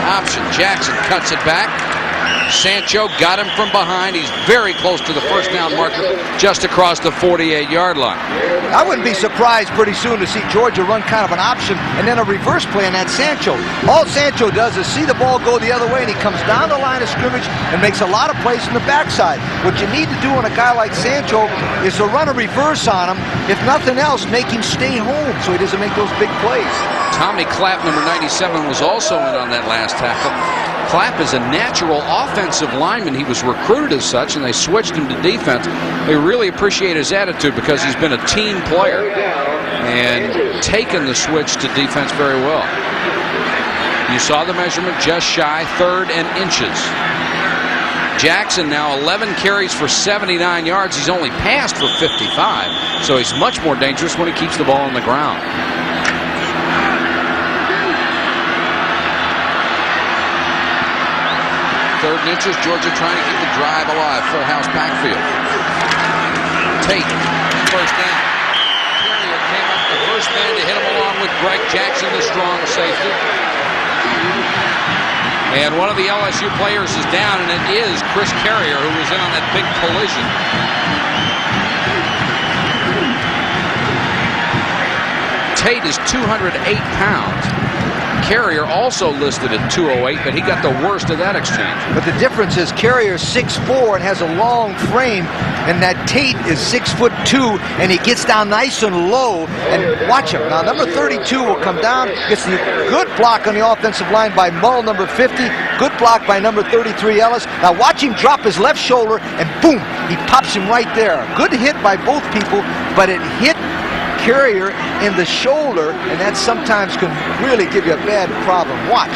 Option, Jackson cuts it back. Sancho got him from behind. He's very close to the first down marker, just across the 48-yard line. I wouldn't be surprised pretty soon to see Georgia run kind of an option and then a reverse play on that Sancho. All Sancho does is see the ball go the other way, and he comes down the line of scrimmage and makes a lot of plays from the backside. What you need to do on a guy like Sancho is to run a reverse on him. If nothing else, make him stay home so he doesn't make those big plays. Tommy Clapp, number 97, was also in on that last tackle. Clapp is a natural offensive lineman. He was recruited as such, and they switched him to defense. They really appreciate his attitude because he's been a team player and taken the switch to defense very well. You saw the measurement, just shy, 3rd and inches. Jackson now 11 carries for 79 yards. He's only passed for 55, so he's much more dangerous when he keeps the ball on the ground. 3rd and inches, Georgia trying to keep the drive alive. Full house backfield. Tate, first down. Carrier came up the first man to hit him along with Greg Jackson, the strong safety. And one of the LSU players is down, and it is Chris Carrier, who was in on that big collision. Tate is 208 pounds. Carrier also listed at 208, but he got the worst of that exchange. But the difference is Carrier is 6'4" and has a long frame, and that Tate is 6'2", and he gets down nice and low. And watch him. Now, number 32 will come down, gets the good block on the offensive line by Mull, number 50. Good block by number 33, Ellis. Now, watch him drop his left shoulder, and boom, he pops him right there. Good hit by both people, but it hit Carrier in the shoulder, and that sometimes can really give you a bad problem. Watch.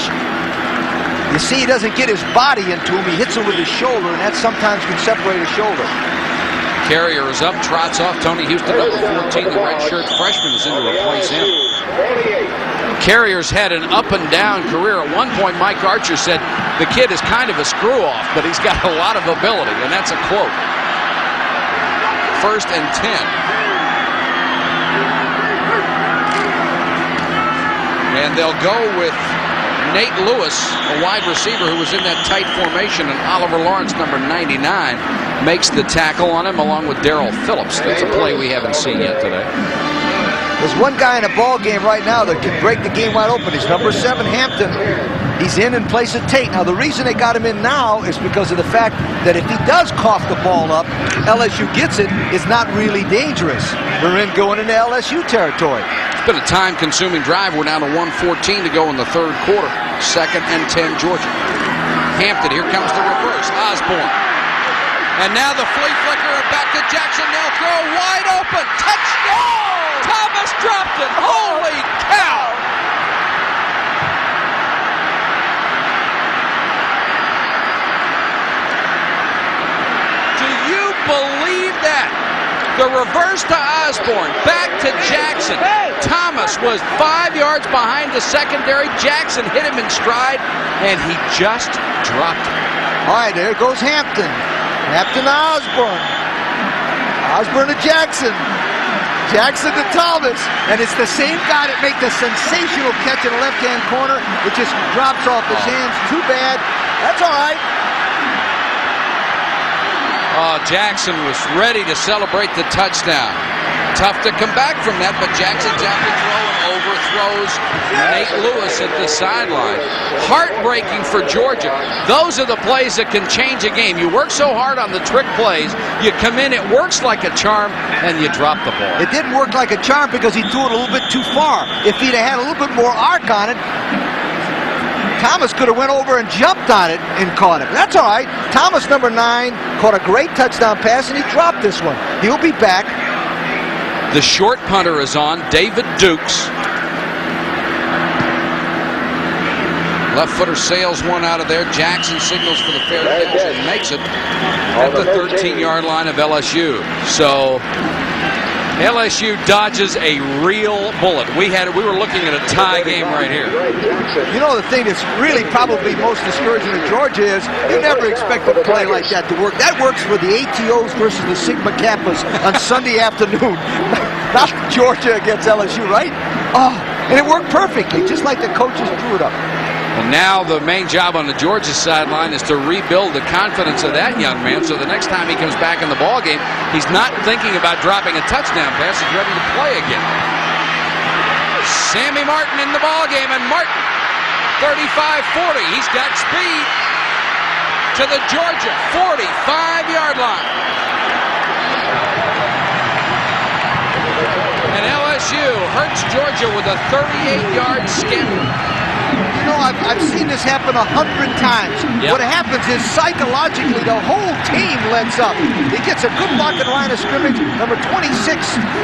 You see, he doesn't get his body into him. He hits him with his shoulder, and that sometimes can separate his shoulder. Carrier is up, trots off. Tony Houston, number 14, the redshirt freshman, is in to replace him. Carrier's had an up-and-down career. At one point, Mike Archer said the kid is kind of a screw-off, but he's got a lot of ability, and that's a quote. 1st and 10. And they'll go with Nate Lewis, a wide receiver who was in that tight formation, and Oliver Lawrence, number 99, makes the tackle on him along with Darrell Phillips. That's a play we haven't seen yet today. There's one guy in a ball game right now that can break the game wide open. He's number 7, Hampton. He's in place of Tate. Now, the reason they got him in now is because of the fact that if he does cough the ball up, LSU gets it, it's not really dangerous. We're going into LSU territory. It's been a time-consuming drive. We're down to 1:14 to go in the third quarter. 2nd and 10, Georgia. Hampton, here comes the reverse. Osborne. And now the flea flicker back to Jackson. They'll throw wide open. Touchdown! Thomas dropped it. Holy cow! Do you believe that? The reverse to Osborne, back to Jackson. Thomas was 5 yards behind the secondary. Jackson hit him in stride, and he just dropped it. All right, there goes Hampton. Hampton to Osborne. Osborne to Jackson. Jackson to Thomas. And it's the same guy that made the sensational catch in the left-hand corner. It just drops off his hands. Too bad. That's all right. Jackson was ready to celebrate the touchdown. Tough to come back from that, but Jackson's out to throw and overthrows Nate Lewis at the sideline. Heartbreaking for Georgia. Those are the plays that can change a game. You work so hard on the trick plays, you come in, it works like a charm, and you drop the ball. It didn't work like a charm because he threw it a little bit too far. If he'd have had a little bit more arc on it, Thomas could have went over and jumped on it and caught it. That's all right. Thomas, number 9, caught a great touchdown pass, and he dropped this one. He'll be back. The short punter is on, David Dukes. Left footer sails one out of there. Jackson signals for the fair catch and makes it at the 13-yard line of LSU. So LSU dodges a real bullet. We were looking at a tie game right here. You know, the thing that's really probably most discouraging to Georgia is you never expect a play like that to work. That works for the ATOs versus the Sigma Kappas on Sunday afternoon. Not Georgia against LSU, right? Oh, and it worked perfectly, just like the coaches drew it up. And now the main job on the Georgia sideline is to rebuild the confidence of that young man, so the next time he comes back in the ballgame, he's not thinking about dropping a touchdown pass. He's ready to play again. Sammy Martin in the ballgame, and Martin, 35-40. He's got speed to the Georgia 45-yard line. And LSU hurts Georgia with a 38-yard scamper. You know, I've seen this happen 100 times. Yep. What happens is psychologically the whole team lets up. He gets a good block at the line of scrimmage. Number 26,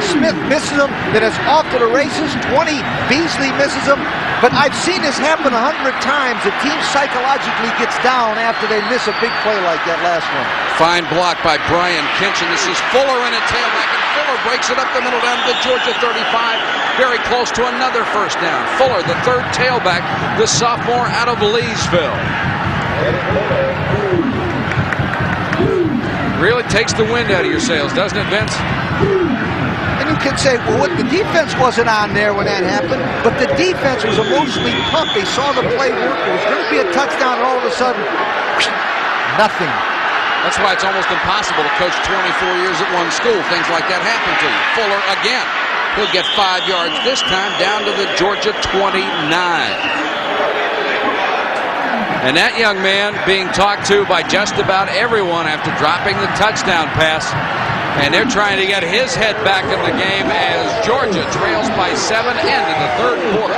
Smith misses him. Then it's off to the races. 20, Beasley misses him. But I've seen this happen 100 times. The team psychologically gets down after they miss a big play like that last one. Fine block by Brian Kinchin. This is Fuller in a tailback, and Fuller breaks it up the middle down to the Georgia 35. Very close to another first down. Fuller, the third tailback, the sophomore out of Leesville. Really takes the wind out of your sails, doesn't it, Vince? And you can say, well, the defense wasn't on there when that happened, but the defense was emotionally pumped. They saw the play work. It was going to be a touchdown, and all of a sudden, nothing. That's why it's almost impossible to coach 24 years at one school. Things like that happen to you. Fuller again. He'll get 5 yards this time down to the Georgia 29. And that young man being talked to by just about everyone after dropping the touchdown pass. And they're trying to get his head back in the game as Georgia trails by 7 into the third quarter.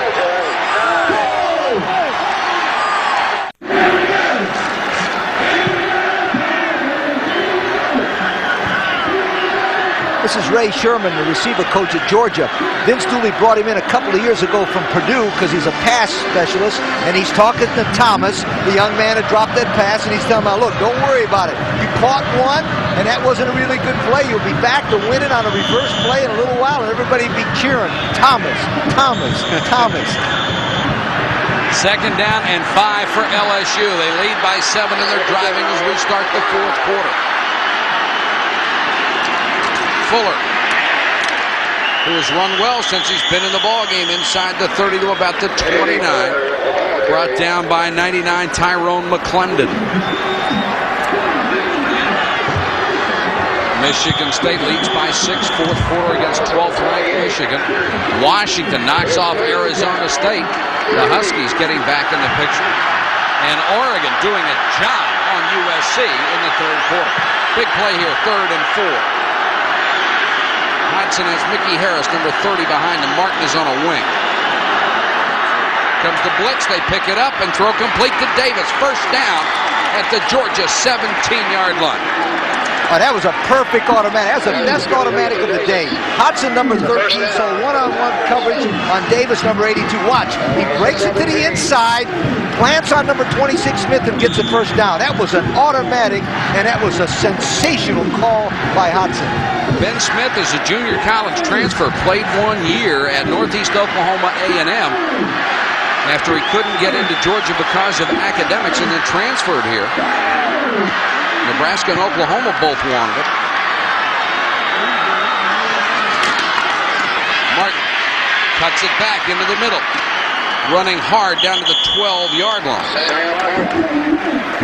This is Ray Sherman, the receiver coach at Georgia. Vince Dooley brought him in a couple of years ago from Purdue because he's a pass specialist, and he's talking to Thomas, the young man who dropped that pass, and he's telling him, look, don't worry about it. You caught one, and that wasn't a really good play. You'll be back to win it on a reverse play in a little while, and everybody will be cheering. Thomas, Thomas, Thomas. Second down and 5 for LSU. They lead by 7, and they're driving as we start the fourth quarter. Fuller, who has run well since he's been in the ballgame inside the 30 to about the 29. Brought down by 99 Tyrone McClendon. Michigan State leads by 6, fourth quarter against 12th ranked Michigan. Washington knocks off Arizona State. The Huskies getting back in the picture. And Oregon doing a job on USC in the third quarter. Big play here, 3rd and 4. Hudson has Mickey Harris, number 30, behind him. Martin is on a wing. Comes the blitz. They pick it up and throw complete to Davis. First down at the Georgia 17-yard line. Oh, that was a perfect automatic. That was the best automatic of the day. Hudson, number 13, so one-on-one coverage on Davis, number 82. Watch. He breaks it to the inside, plants on number 26 Smith, and gets the first down. That was an automatic, and that was a sensational call by Hudson. Ben Smith is a junior college transfer, played 1 year at Northeast Oklahoma A&M after he couldn't get into Georgia because of academics and then transferred here. Nebraska and Oklahoma both wanted it. Martin cuts it back into the middle. running hard down to the 12-yard line.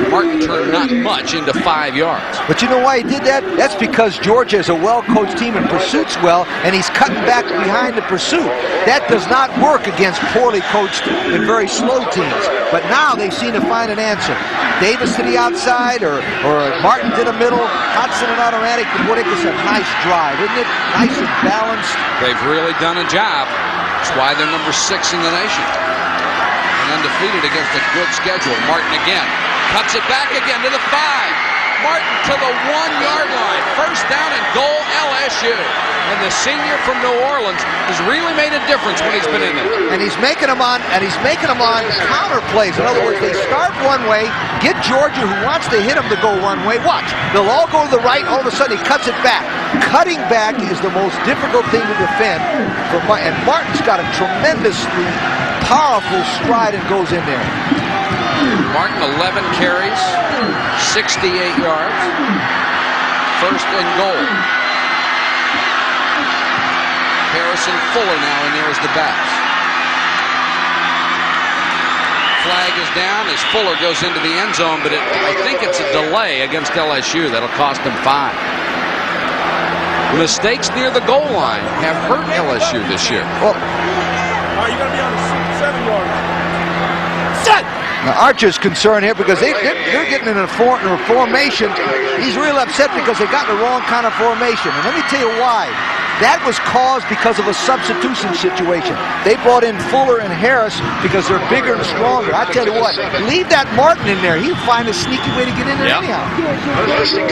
Martin turned not much into 5 yards. But you know why he did that? That's because Georgia is a well-coached team and pursuits well, and he's cutting back behind the pursuit. That does not work against poorly coached and very slow teams. But now they seem to find an answer. Davis to the outside or Martin to the middle, Hudson and automatic. Boy, it's a nice drive, isn't it? Nice and balanced. They've really done a job. That's why they're number 6 in the nation. And undefeated against a good schedule. Martin again. Cuts it back again to the 5. Martin to the 1-yard line. First down and goal, LSU. And the senior from New Orleans has really made a difference when he's been in there. And he's making them on counter plays. In other words, they start one way, get Georgia, who wants to hit them, to go one way. Watch. They'll all go to the right. All of a sudden, he cuts it back. Cutting back is the most difficult thing to defend. And Martin's got a tremendously powerful stride and goes in there. Martin, 11 carries, 68 yards. First and goal. Harrison Fuller now in there as the backs. Flag is down as Fuller goes into the end zone, but I think it's a delay against LSU that'll cost them 5. Mistakes near the goal line have hurt LSU this year. Well, You're going to be on the 7-yard line. set! Now Archer's concerned here because they're getting in a formation. He's real upset because they got in the wrong kind of formation. And let me tell you why. That was caused because of a substitution situation. They brought in Fuller and Harris because they're bigger and stronger. I tell you what, leave that Martin in there. He'll find a sneaky way to get in there anyhow.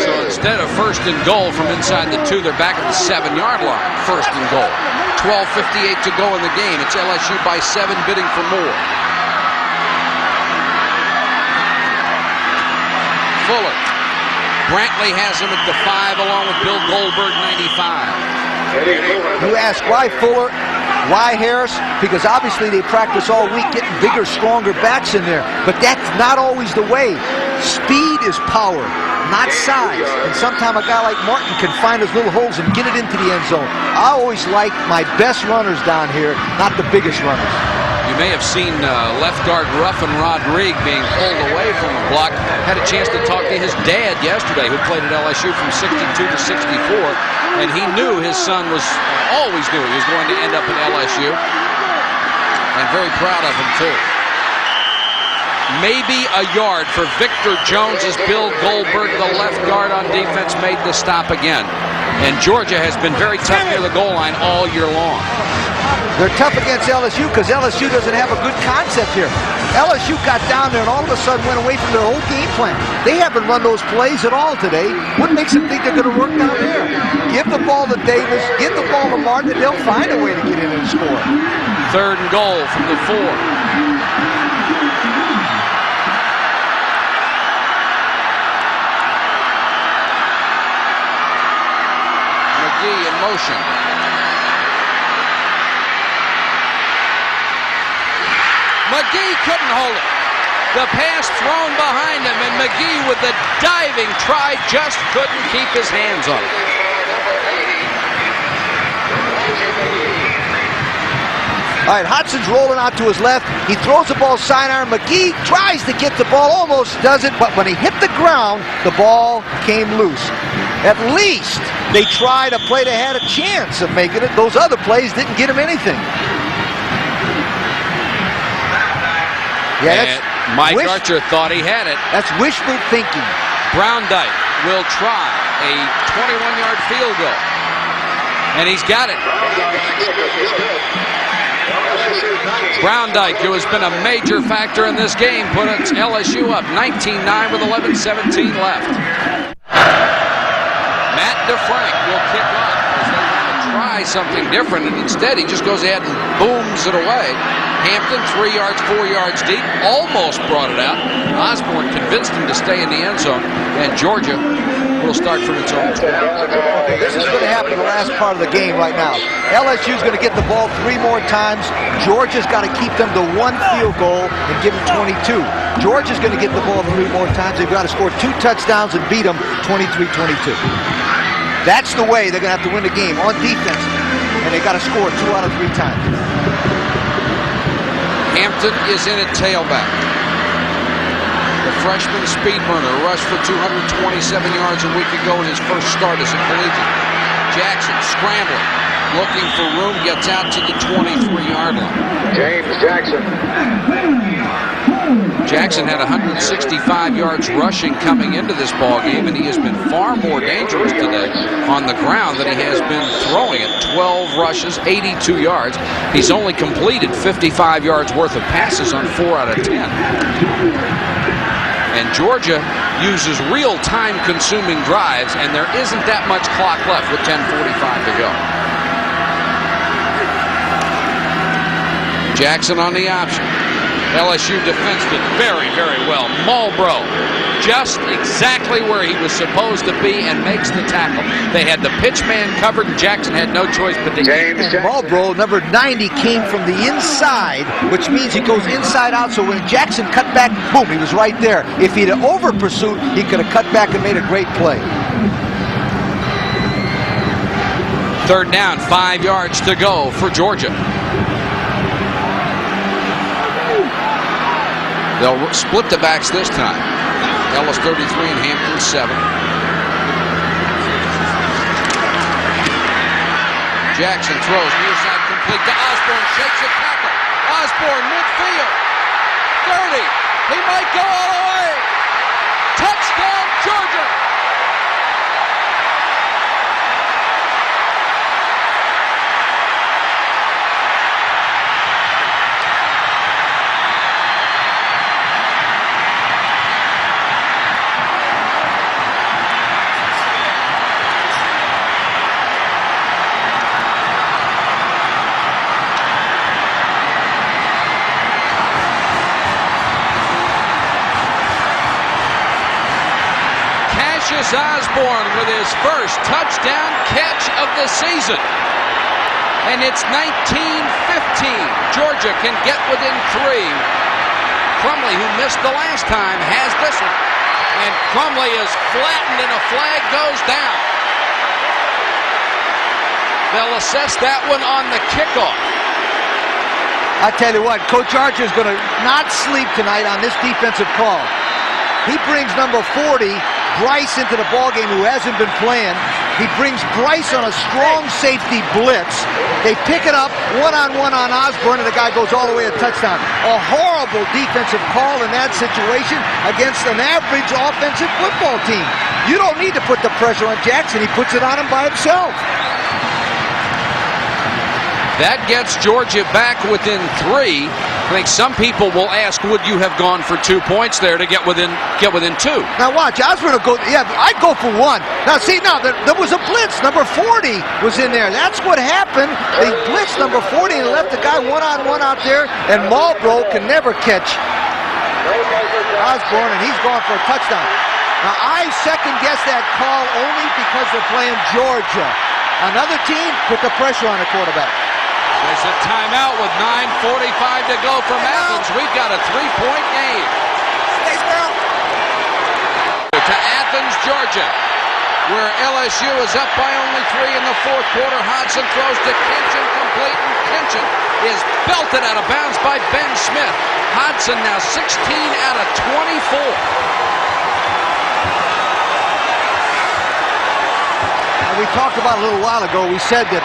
So instead of first and goal from inside the 2, they're back at the 7-yard line. First and goal. 12:58 to go in the game. It's LSU by 7, bidding for more. Fuller. Brantley has him at the 5 along with Bill Goldberg, 95. You ask why Fuller, why Harris? Because obviously they practice all week getting bigger, stronger backs in there. But that's not always the way. Speed is power, not size. And sometimes a guy like Martin can find those little holes and get it into the end zone. I always like my best runners down here, not the biggest runners. You may have seen left guard Ruffin Rodrigue being pulled away from the block. Had a chance to talk to his dad yesterday, who played at LSU from 62 to 64. And he knew his son always knew he was going to end up at LSU. And very proud of him, too. Maybe a yard for Victor Jones as Bill Goldberg, the left guard on defense, made the stop again. And Georgia has been very tough near the goal line all year long. They're tough against LSU because LSU doesn't have a good concept here. LSU got down there and all of a sudden went away from their whole game plan. They haven't run those plays at all today. What makes them think they're going to work down there? Give the ball to Davis, give the ball to Martin, and they'll find a way to get in and score. Third and goal from the 4. McGee in motion. McGee couldn't hold it. The pass thrown behind him, and McGee with the diving try just couldn't keep his hands on it. All right, Hudson's rolling out to his left. He throws the ball sidearm. McGee tries to get the ball, almost does it, but when he hit the ground, the ball came loose. At least they tried a play that had a chance of making it. Those other plays didn't get him anything. Yeah, and Mike Archer thought he had it. That's wishful thinking. Browndyke will try a 21-yard field goal. And he's got it. Browndyke, who has been a major factor in this game, puts LSU up 19-9 with 11:17 left. Matt DeFrank will kick off as they want to try something different, and instead he just goes ahead and booms it away. Hampton, 3 yards, 4 yards deep, almost brought it out. Osborne convinced him to stay in the end zone, and Georgia will start from its own 20. This is going to happen in the last part of the game right now. LSU's going to get the ball 3 more times. Georgia's got to keep them to 1 field goal and give them 22. Georgia's going to get the ball 3 more times. They've got to score 2 touchdowns and beat them 23-22. That's the way they're going to have to win the game on defense, and they got to score 2 out of 3 times. Hampton is in at tailback. The freshman speed burner rushed for 227 yards a week ago in his first start as a collegiate. Jackson scrambling, looking for room, gets out to the 23-yard line. James Jackson. Jackson had 165 yards rushing coming into this ball game, and he has been far more dangerous today on the ground than he has been throwing it. 12 rushes, 82 yards. He's only completed 55 yards worth of passes on 4 out of 10. And Georgia uses real time-consuming drives, and there isn't that much clock left with 10:45 to go. Jackson on the option. LSU defensed it very, very well. Mulbro just exactly where he was supposed to be and makes the tackle. They had the pitch man covered, and Jackson had no choice but to James Jackson. Mulbro, number 90, came from the inside, which means he goes inside out. So when Jackson cut back, boom, he was right there. If he'd have over pursued, he could have cut back and made a great play. 3rd down, 5 yards to go for Georgia. They'll split the backs this time. Ellis 33 and Hampton 7. Jackson throws near side complete to Osborne. Shakes a tackle. Osborne midfield. 30. He might go all the way. Touchdown Georgia. Osborne with his first touchdown catch of the season. And it's 19-15. Georgia can get within 3. Crumley, who missed the last time, has this one. And Crumley is flattened and a flag goes down. They'll assess that one on the kickoff. I tell you what, Coach Archer is going to not sleep tonight on this defensive call. He brings number 40, Bryce, into the ballgame, who hasn't been playing. He brings Bryce on a strong safety blitz. They pick it up one-on-one on Osborne, and the guy goes all the way to touchdown. A horrible defensive call in that situation against an average offensive football team. You don't need to put the pressure on Jackson. He puts it on him by himself. That gets Georgia back within 3. I think some people will ask, would you have gone for 2 points there to get within 2? Now watch, Osborne will go, yeah, I'd go for 1. Now see, now there was a blitz. Number 40 was in there. That's what happened. They blitzed number 40 and left the guy one-on-one out there, and Mulbro can never catch Osborne, and he's going for a touchdown. Now I second-guess that call only because they're playing Georgia. Another team put the pressure on the quarterback. There's a timeout with 9:45 to go from Athens. We've got a 3-point game. To Athens, Georgia, where LSU is up by only 3 in the 4th quarter. Hodson throws to Kinchin, complete, and Kinchin is belted out of bounds by Ben Smith. Hodson now 16 out of 24. And we talked about a little while ago, we said that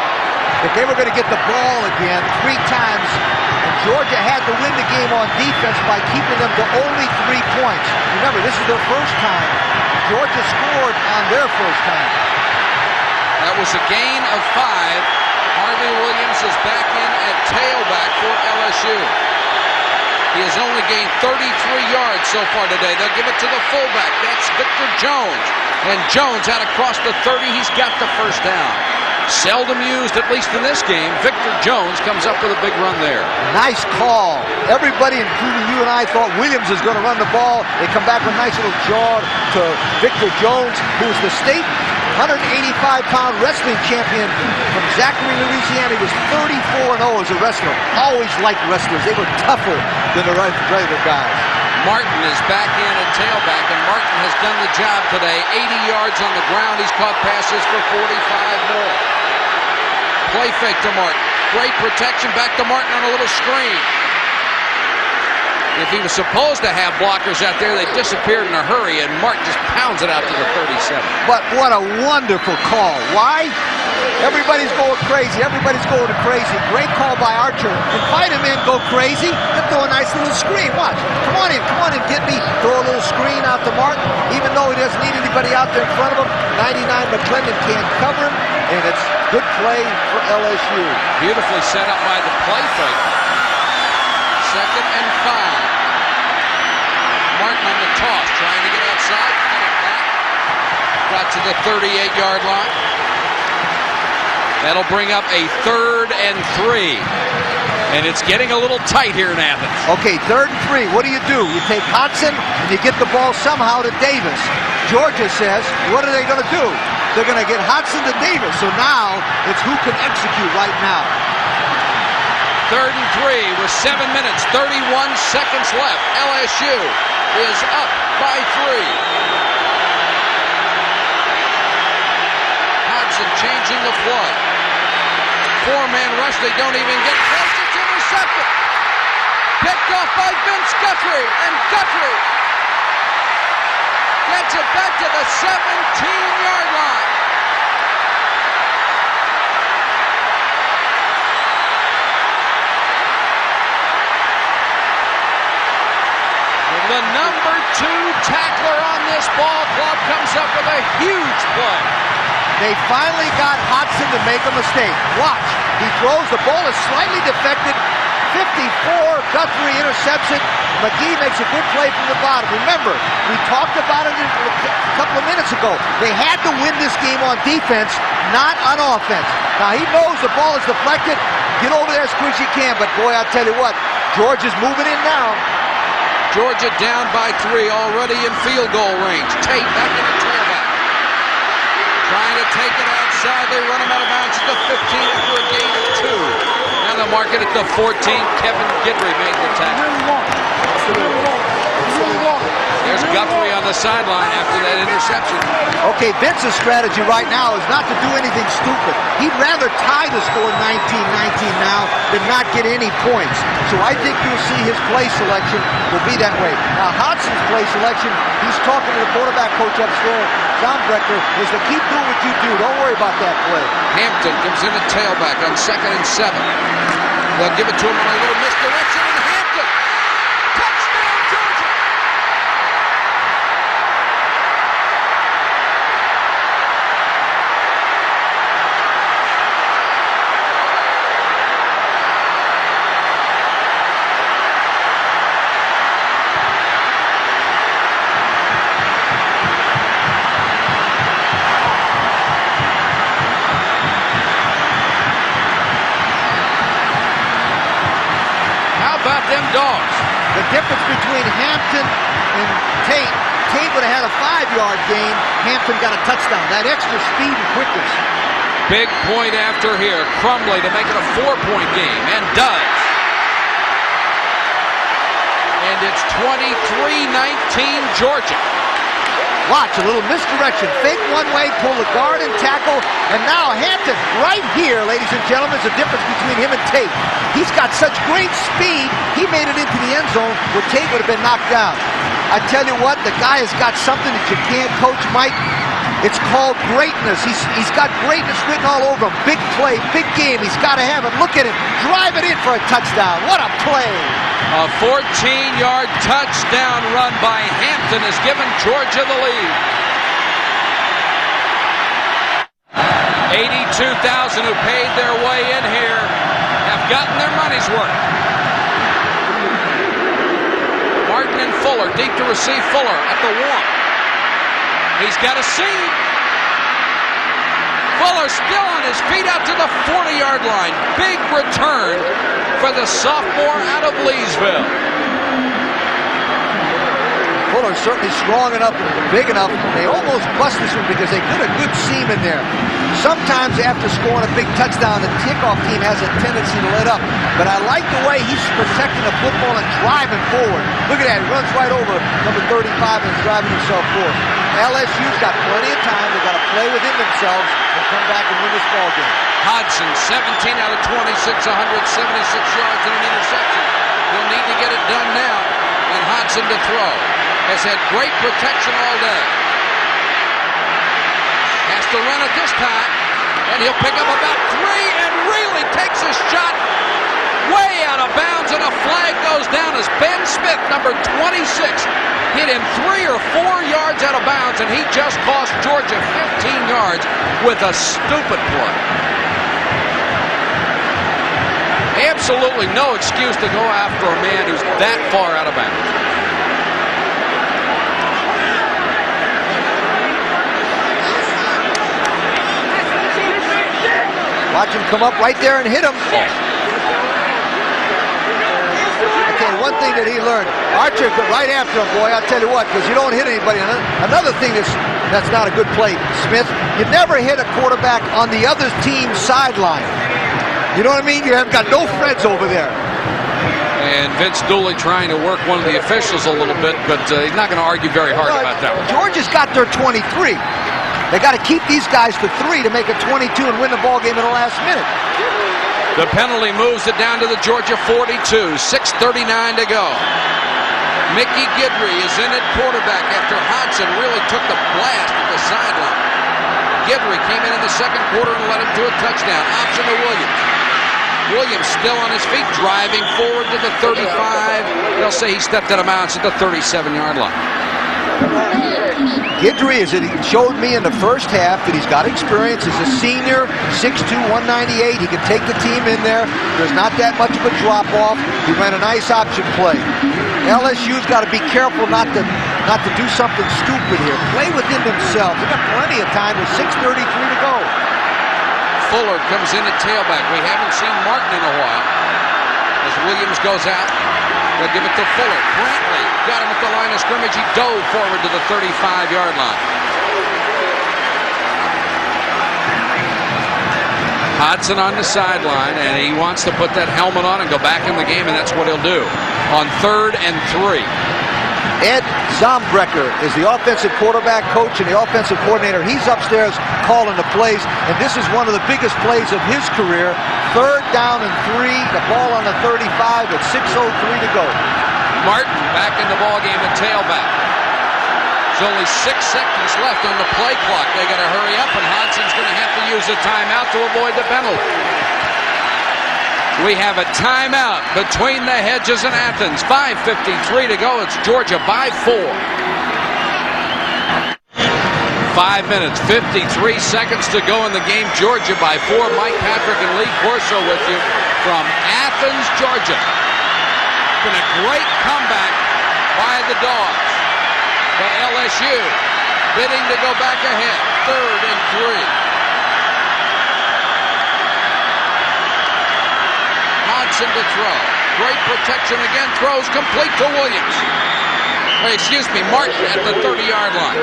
if they were going to get the ball again 3 times, and Georgia had to win the game on defense by keeping them to only 3 points. Remember, this is their first time. Georgia scored on their first time. That was a gain of 5. Harvey Williams is back in at tailback for LSU. He has only gained 33 yards so far today. They'll give it to the fullback. That's Victor Jones. And Jones out across the 30. He's got the first down. Seldom used, at least in this game. Victor Jones comes up with a big run there. Nice call. Everybody, including you and I, thought Williams was going to run the ball. They come back with a nice little jaw to Victor Jones, who's the state 185-pound wrestling champion from Zachary, Louisiana. He was 34-0 as a wrestler. Always liked wrestlers. They were tougher than the regular guys. Martin is back in at tailback, and Martin has done the job today. 80 yards on the ground. He's caught passes for 45 more. Play fake to Martin. Great protection. Back to Martin on a little screen. If he was supposed to have blockers out there, they disappeared in a hurry, and Martin just pounds it out to the 37. But what a wonderful call. Why? Everybody's going crazy. Everybody's going crazy. Great call by Archer. Invite him in, go crazy, and throw a nice little screen. Watch. Come on in, get me. Throw a little screen out to Martin, even though he doesn't need anybody out there in front of him. 99 McClendon can't cover him, and it's good play for LSU. Beautifully set up by the play fake. 2nd and 5. Martin on the toss, trying to get outside, cut it back. Got to the 38-yard line. That'll bring up a 3rd and 3. And it's getting a little tight here in Athens. Okay, 3rd and 3. What do? You take Hodson and you get the ball somehow to Davis. Georgia says, what are they going to do? They're going to get Hodson to Davis. So now it's who can execute right now. 3rd and 3 with 7 minutes, 31 seconds left. LSU is up by 3. Hodson changing the play. 4-man rush, they don't even get close. It's intercepted. Picked off by Vince Guthrie, and Guthrie gets it back to the 17-yard line. The number 2 tackler on this ball club comes up with a huge play. They finally got Hodson to make a mistake. Watch. He throws. The ball is slightly deflected. 54. Guthrie intercepts it. McGee makes a good play from the bottom. Remember, we talked about it a couple of minutes ago. They had to win this game on defense, not on offense. Now, he knows the ball is deflected. Get over there as quick as you can. But, boy, I'll tell you what, Georgia's moving in now. Georgia down by 3, already in field goal range. Tate back in the tailback. Trying to take it outside. They run him out of bounds at the 15 after a gain of 2. Now they'll mark it at the 14. Kevin Guidry made the tackle. There's Guthrie on the sideline after that interception. Okay, Vince's strategy right now is not to do anything stupid. He'd rather tie the score 19-19 now than not get any points. So I think you'll see his play selection will be that way. Now, Hodson's play selection, he's talking to the quarterback coach upstairs, John Brecker, is to keep doing what you do. Don't worry about that play. Hampton comes in at tailback on 2nd and 7. They'll give it to him in a little misdirection, and Hampton. Touchdown, Georgia! Them dogs. The difference between Hampton and Tate would have had a 5-yard gain. Hampton got a touchdown. That extra speed and quickness. Big point after here. Crumley to make it a 4-point game, and does. And it's 23-19 Georgia. Watch, a little misdirection. Fake one way, pull the guard and tackle. And now Hampton, right here, ladies and gentlemen, is the difference between him and Tate. He's got such great speed, he made it into the end zone where Tate would have been knocked down. I tell you what, the guy has got something that you can't coach, Mike. It's called greatness. He's got greatness written all over him. Big play, big game. He's got to have it. Look at him. Drive it in for a touchdown. What a play. A 14-yard touchdown run by Hampton has given Georgia the lead. 82,000 who paid their way in here have gotten their money's worth. Martin and Fuller, deep to receive. Fuller at the 1. He's got a seam. Fuller still on his feet out to the 40-yard line. Big return for the sophomore out of Leesville. Fuller's certainly strong enough and big enough. They almost bust this one because they put a good seam in there. Sometimes after scoring a big touchdown, the kickoff team has a tendency to let up. But I like the way he's protecting the football and driving forward. Look at that. He runs right over number 35 and is driving himself forward. LSU's got plenty of time. They've got to play within themselves and come back and win this ball game. Hodson, 17 out of 26, 176 yards and an interception. He'll need to get it done now. And Hodson to throw. Has had great protection all day. Has to run it this time. And he'll pick up about 3 and really takes a shot way out of bounds, and a flag goes down as Ben Smith, number 26, hit him 3 or 4 yards out of bounds, and he just cost Georgia 15 yards with a stupid play. Absolutely no excuse to go after a man who's that far out of bounds. Watch him come up right there and hit him. Okay, one thing that he learned, Archer got right after him, boy, I'll tell you what, because you don't hit anybody. Another thing that's not a good play, Smith, you never hit a quarterback on the other team's sideline. You know what I mean? You have got no friends over there. And Vince Dooley trying to work one of the officials a little bit, but he's not going to argue very hard about that one. Georgia's got their 23. They got to keep these guys to 3 to make it 22 and win the ball game in the last minute. The penalty moves it down to the Georgia 42. 6:39 to go. Mickey Guidry is in at quarterback after Hodson really took the blast at the sideline. Guidry came in the second quarter and led him to a touchdown. Option to Williams. Williams still on his feet, driving forward to the 35. They'll say he stepped out of bounds at the 37-yard line. Guidry showed me in the first half that he's got experience. He's a senior, 6'2", 198. He can take the team in there. There's not that much of a drop-off. He ran a nice option play. LSU's got to be careful not to do something stupid here. Play within themselves. They've got plenty of time with 6:33 to go. Fuller comes in at tailback. We haven't seen Martin in a while. As Williams goes out, they'll give it to Fuller. Brantley got him at the line of scrimmage. He dove forward to the 35-yard line. Hodson on the sideline, and he wants to put that helmet on and go back in the game, and that's what he'll do on 3rd and 3. Ed Zombrecker is the offensive quarterback coach and the offensive coordinator. He's upstairs calling the plays, and this is one of the biggest plays of his career. 3rd down and 3, the ball on the 35 with 6:03 to go. Martin back in the ballgame at tailback. There's only 6 seconds left on the play clock. They got to hurry up, and Hodson's going to have to use a timeout to avoid the penalty. We have a timeout between the Hedges and Athens. 5:53 to go. It's Georgia by 4. 5 minutes, 53 seconds to go in the game. Georgia by 4. Mike Patrick and Lee Corso with you from Athens, Georgia. It's been a great comeback by the Dogs. But LSU bidding to go back ahead. 3rd and 3. Hodson to throw. Great protection again. Throws complete to Williams. Martin at the 30-yard line.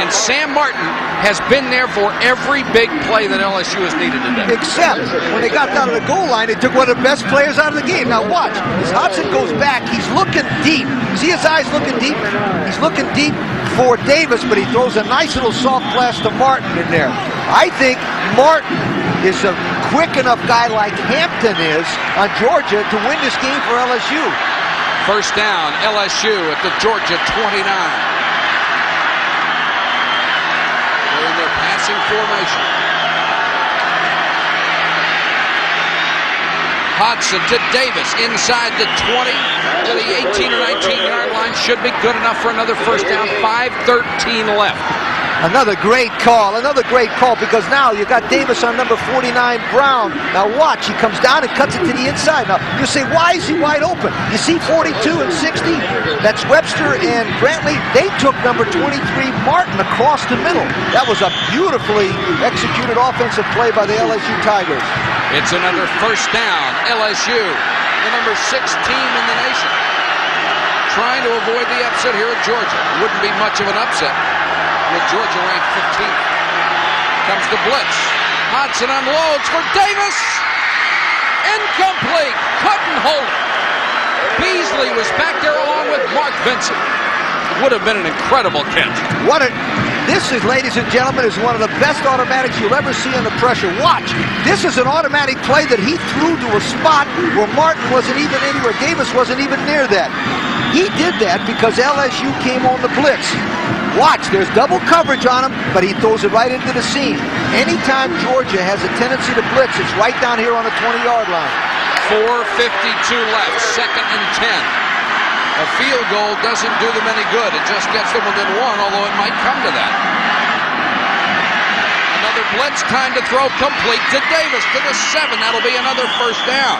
And Sam Martin has been there for every big play that LSU has needed today. Except when they got down to the goal line, they took one of the best players out of the game. Now watch, as Hodson goes back, he's looking deep. See his eyes looking deep? He's looking deep for Davis, but he throws a nice little soft blast to Martin in there. I think Martin is a quick enough guy like Hampton is on Georgia to win this game for LSU. First down, LSU at the Georgia 29. They're in their passing formation. Hodson to Davis inside the 20 to the 18 or 19-yard line. Should be good enough for another first down. 5:13 left. Another great call because now you got Davis on number 49, Brown. Now watch, he comes down and cuts it to the inside. Now you say, why is he wide open? You see 42 and 60? That's Webster and Brantley. They took number 23, Martin, across the middle. That was a beautifully executed offensive play by the LSU Tigers. It's another first down. LSU, the number 6 team in the nation, trying to avoid the upset here at Georgia. Wouldn't be much of an upset with Georgia ranked 15th. Comes the blitz. Hodson unloads for Davis. Incomplete. Couldn't hold it. Beasley was back there along with Mark Vincent. Would have been an incredible catch. What a This is, ladies and gentlemen, is one of the best automatics you'll ever see under pressure. Watch. This is an automatic play that he threw to a spot where Martin wasn't even anywhere. Davis wasn't even near that. He did that because LSU came on the blitz. Watch, there's double coverage on him, but he throws it right into the seam. Anytime Georgia has a tendency to blitz, it's right down here on the 20-yard line. 4:52 left, 2nd and 10. A field goal doesn't do them any good. It just gets them within 1, although it might come to that. Another blitz, time to throw, complete to Davis to the 7. That'll be another first down.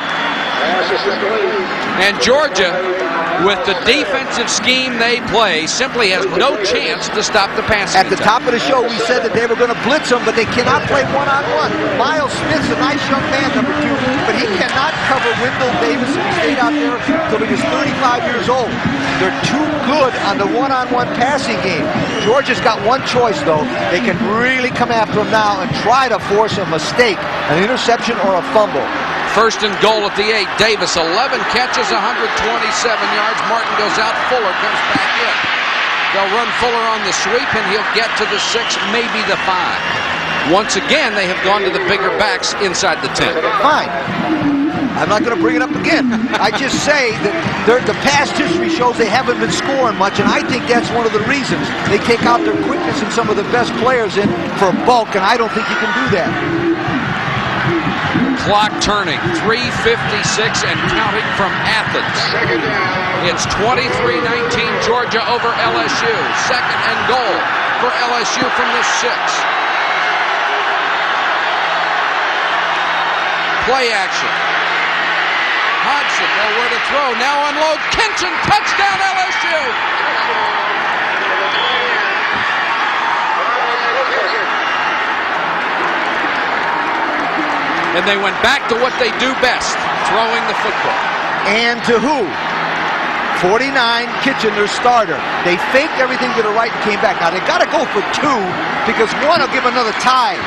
And Georgia, with the defensive scheme they play, simply has no chance to stop the passing At the top of the show, we said that they were going to blitz him, but they cannot play one-on-one. Miles Smith's a nice young man, number 2, but he cannot cover Wendell Davis if he stayed out there until he was 35 years old. They're too good on the one-on-one passing game. Georgia's got one choice, though. They can really come after him now and try to force a mistake, an interception or a fumble. 1st and goal at the 8. Davis, 11 catches, 127 yards. Martin goes out. Fuller comes back in. They'll run Fuller on the sweep, and he'll get to the 6, maybe the 5. Once again, they have gone to the bigger backs inside the 10. Fine. I'm not going to bring it up again. I just say that the past history shows they haven't been scoring much, and I think that's one of the reasons. They take out their quickness and some of the best players in for bulk, and I don't think you can do that. Clock turning, 3:56 and counting from Athens. It's 23-19 Georgia over LSU. 2nd and goal for LSU from the 6. Play action. Hodgson, nowhere to throw. Now unload. Kinchin, touchdown LSU. And they went back to what they do best, throwing the football. And to who? 49, Kitchen, their starter. They faked everything to the right and came back. Now, they got to go for 2 because 1 will give another tie.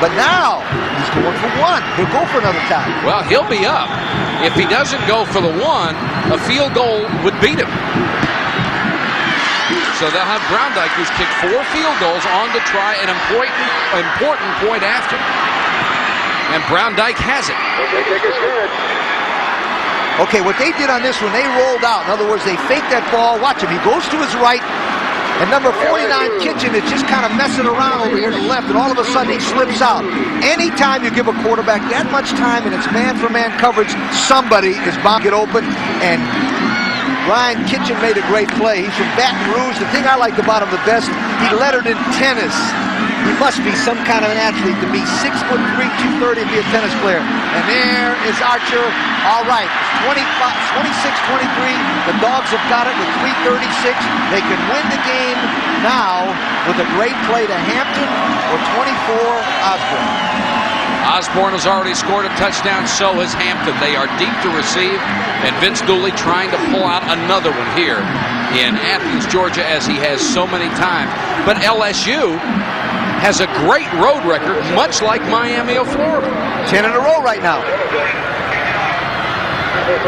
But now, he's going for 1. He'll go for another tie. Well, he'll be up. If he doesn't go for the 1, a field goal would beat him. So they'll have Browndyke, who's kicked 4 field goals, on to try an important point after. And Browndyke has it. Okay, what they did on this one, they rolled out. In other words, they faked that ball. Watch him. He goes to his right. And number 49, Kitchen, is just kind of messing around over here to the left. And all of a sudden, he slips out. Anytime you give a quarterback that much time and it's man-for-man coverage, somebody is bound to get open. And Ryan Kitchen made a great play. He's from Baton Rouge. The thing I liked about him the best, he lettered in tennis. He must be some kind of an athlete to be 6'3", 230 and be a tennis player. And there is Archer. All right, 26-23. The Dogs have got it with 3:36. They can win the game now with a great play to Hampton or 24 Osborne. Osborne has already scored a touchdown, so has Hampton. They are deep to receive, and Vince Dooley trying to pull out another one here in Athens, Georgia, as he has so many times. But LSU has a great road record, much like Miami of Florida. 10 in a row right now.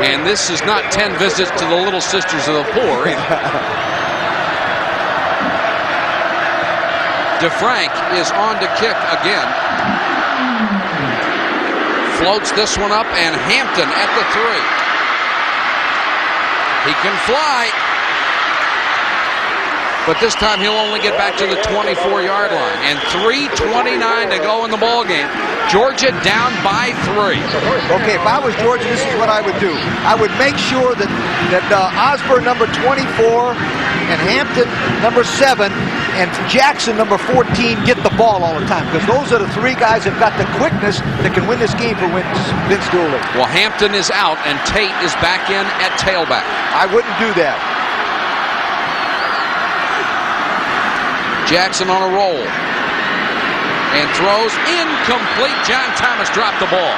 And this is not 10 visits to the Little Sisters of the Poor either. DeFrank is on to kick again. Floats this one up, and Hampton at the 3. He can fly. But this time he'll only get back to the 24-yard line. And 3:29 to go in the ball game. Georgia down by 3. Okay, if I was Georgia, this is what I would do. I would make sure that Osborne, number 24, and Hampton, number 7, and Jackson, number 14, get the ball all the time. Because those are the 3 guys that got the quickness that can win this game for Vince Dooley. Well, Hampton is out, and Tate is back in at tailback. I wouldn't do that. Jackson on a roll and throws incomplete. John Thomas dropped the ball.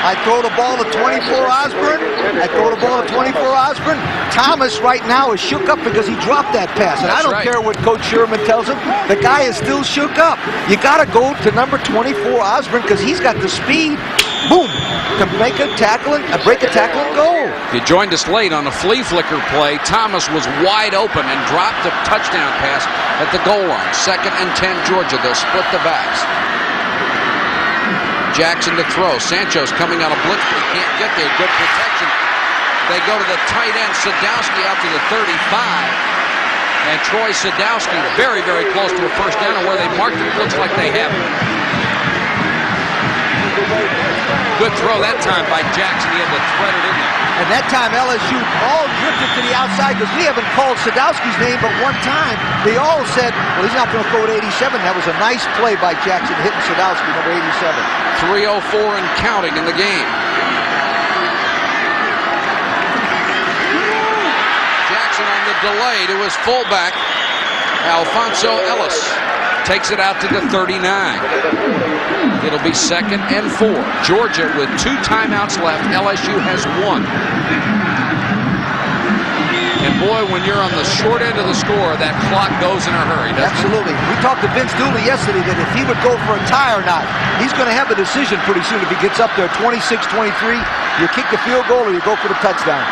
I throw the ball to 24 Osborne. I throw the ball to 24 Osborne. Thomas right now is shook up because he dropped that pass. And I don't care what Coach Sherman tells him. The guy is still shook up. You got to go to number 24 Osborne because he's got the speed. Boom. to make a tackle and break a tackle and go. You joined us late on a flea flicker play. Thomas was wide open and dropped a touchdown pass at the goal line. 2nd and 10 Georgia. They'll split the backs. Jackson to throw. Sancho's coming on a blitz, but he can't get there. Good protection. They go to the tight end. Sadowski out to the 35. And Troy Sadowski very, very close to a first down. And where they marked it, looks like they have it. Good throw that time by Jackson. He had to thread it in there. And that time LSU all drifted to the outside because we haven't called Sadowski's name, but one time they all said, well, he's not going to throw at 87. That was a nice play by Jackson hitting Sadowski, number 87. 3:04 and counting in the game. Jackson on the delay to his fullback, Alfonso Ellis. Takes it out to the 39. It'll be 2nd and 4. Georgia with 2 timeouts left. LSU has 1. And boy, when you're on the short end of the score, that clock goes in a hurry, doesn't Absolutely. We talked to Vince Dooley yesterday that if he would go for a tie or not, he's going to have a decision pretty soon if he gets up there 26-23. You kick the field goal or you go for the touchdown.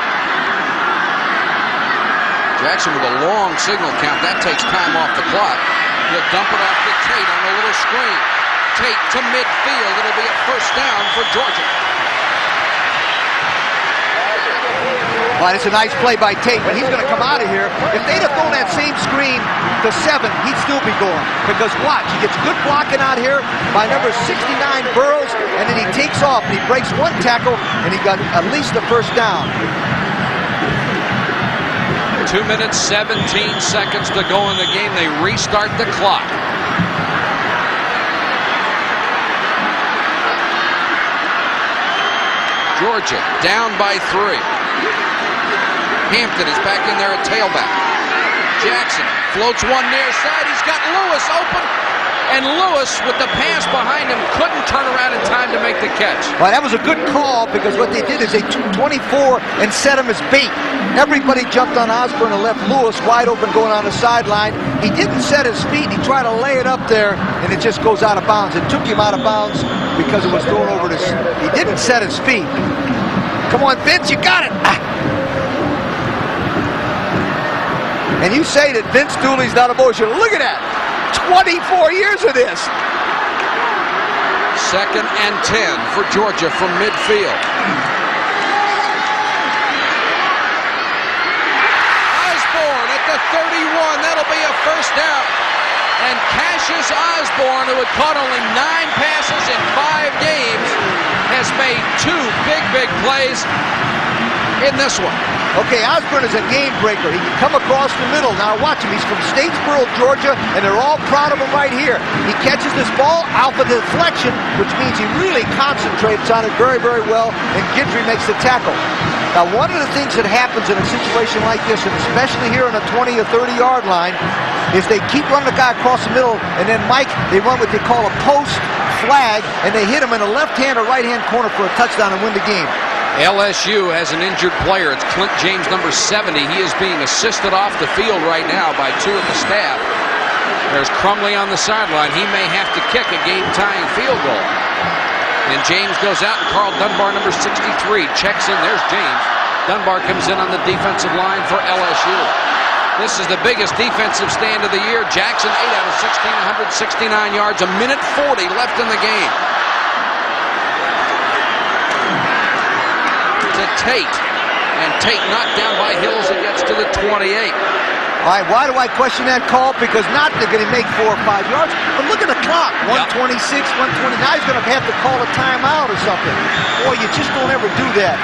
Jackson with a long signal count. That takes time off the clock. He'll dump it off to Tate on a little screen. Tate to midfield. It'll be a first down for Georgia. Well, it's a nice play by Tate, but he's going to come out of here. If they'd have thrown that same screen to 7, he'd still be going. Because watch, he gets good blocking out here by number 69, Burrows, and then he takes off and he breaks 1 tackle, and he got at least the first down. 2 minutes, 17 seconds to go in the game. They restart the clock. Georgia down by 3. Hampton is back in there at tailback. Jackson floats one near side. He's got Lewis open. And Lewis, with the pass behind him, couldn't turn around in time to make the catch. Well, that was a good call because what they did is they took 24 and set him as bait. Everybody jumped on Osborne and left Lewis wide open going on the sideline. He didn't set his feet. He tried to lay it up there, and it just goes out of bounds. It took him out of bounds because it was thrown over his... He didn't set his feet. Come on, Vince, you got it. And you say that Vince Dooley's not emotional. Look at that. 24 years of this. 2nd and 10 for Georgia from midfield. Osborne at the 31. That'll be a first down. And Cassius Osborne, who had caught only 9 passes in 5 games, has made 2 big plays in this one. Okay, Osborne is a game breaker. He can come across the middle. Now watch him. He's from Statesboro, Georgia, and they're all proud of him right here. He catches this ball out for the deflection, which means he really concentrates on it very, very well, and Guidry makes the tackle. Now, one of the things that happens in a situation like this, and especially here on the 20 or 30-yard line, is they keep running the guy across the middle, and then, Mike, they run what they call a post flag, and they hit him in the left-hand or right-hand corner for a touchdown and win the game. LSU has an injured player. It's Clint James, number 70. He is being assisted off the field right now by 2 of the staff. There's Crumley on the sideline. He may have to kick a game-tying field goal. And James goes out, and Carl Dunbar, number 63, checks in. There's James. Dunbar comes in on the defensive line for LSU. This is the biggest defensive stand of the year. Jackson, 8 out of 16, 169 yards, a minute 40 left in the game. To Tate, and Tate knocked down by Hills and gets to the 28. All right, why do I question that call? Because not they're going to make 4 or 5 yards, but look at the clock, 126, 120. Now he's going to have to call a timeout or something. Boy, you just don't ever do that.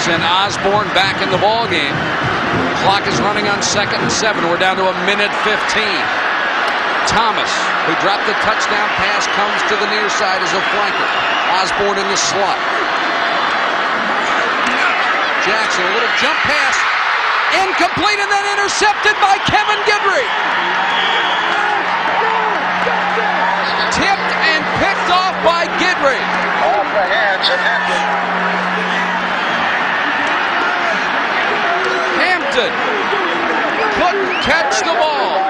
Send Osborne back in the ball game. Clock is running on 2nd and 7. We're down to a minute 15. Thomas, who dropped the touchdown pass, comes to the near side as a flanker. Osborne in the slot. Jackson, a little jump pass, incomplete, and then intercepted by Kevin Guidry. Tipped and picked off by Guidry. Off the hands of Hampton. Hampton couldn't catch the ball.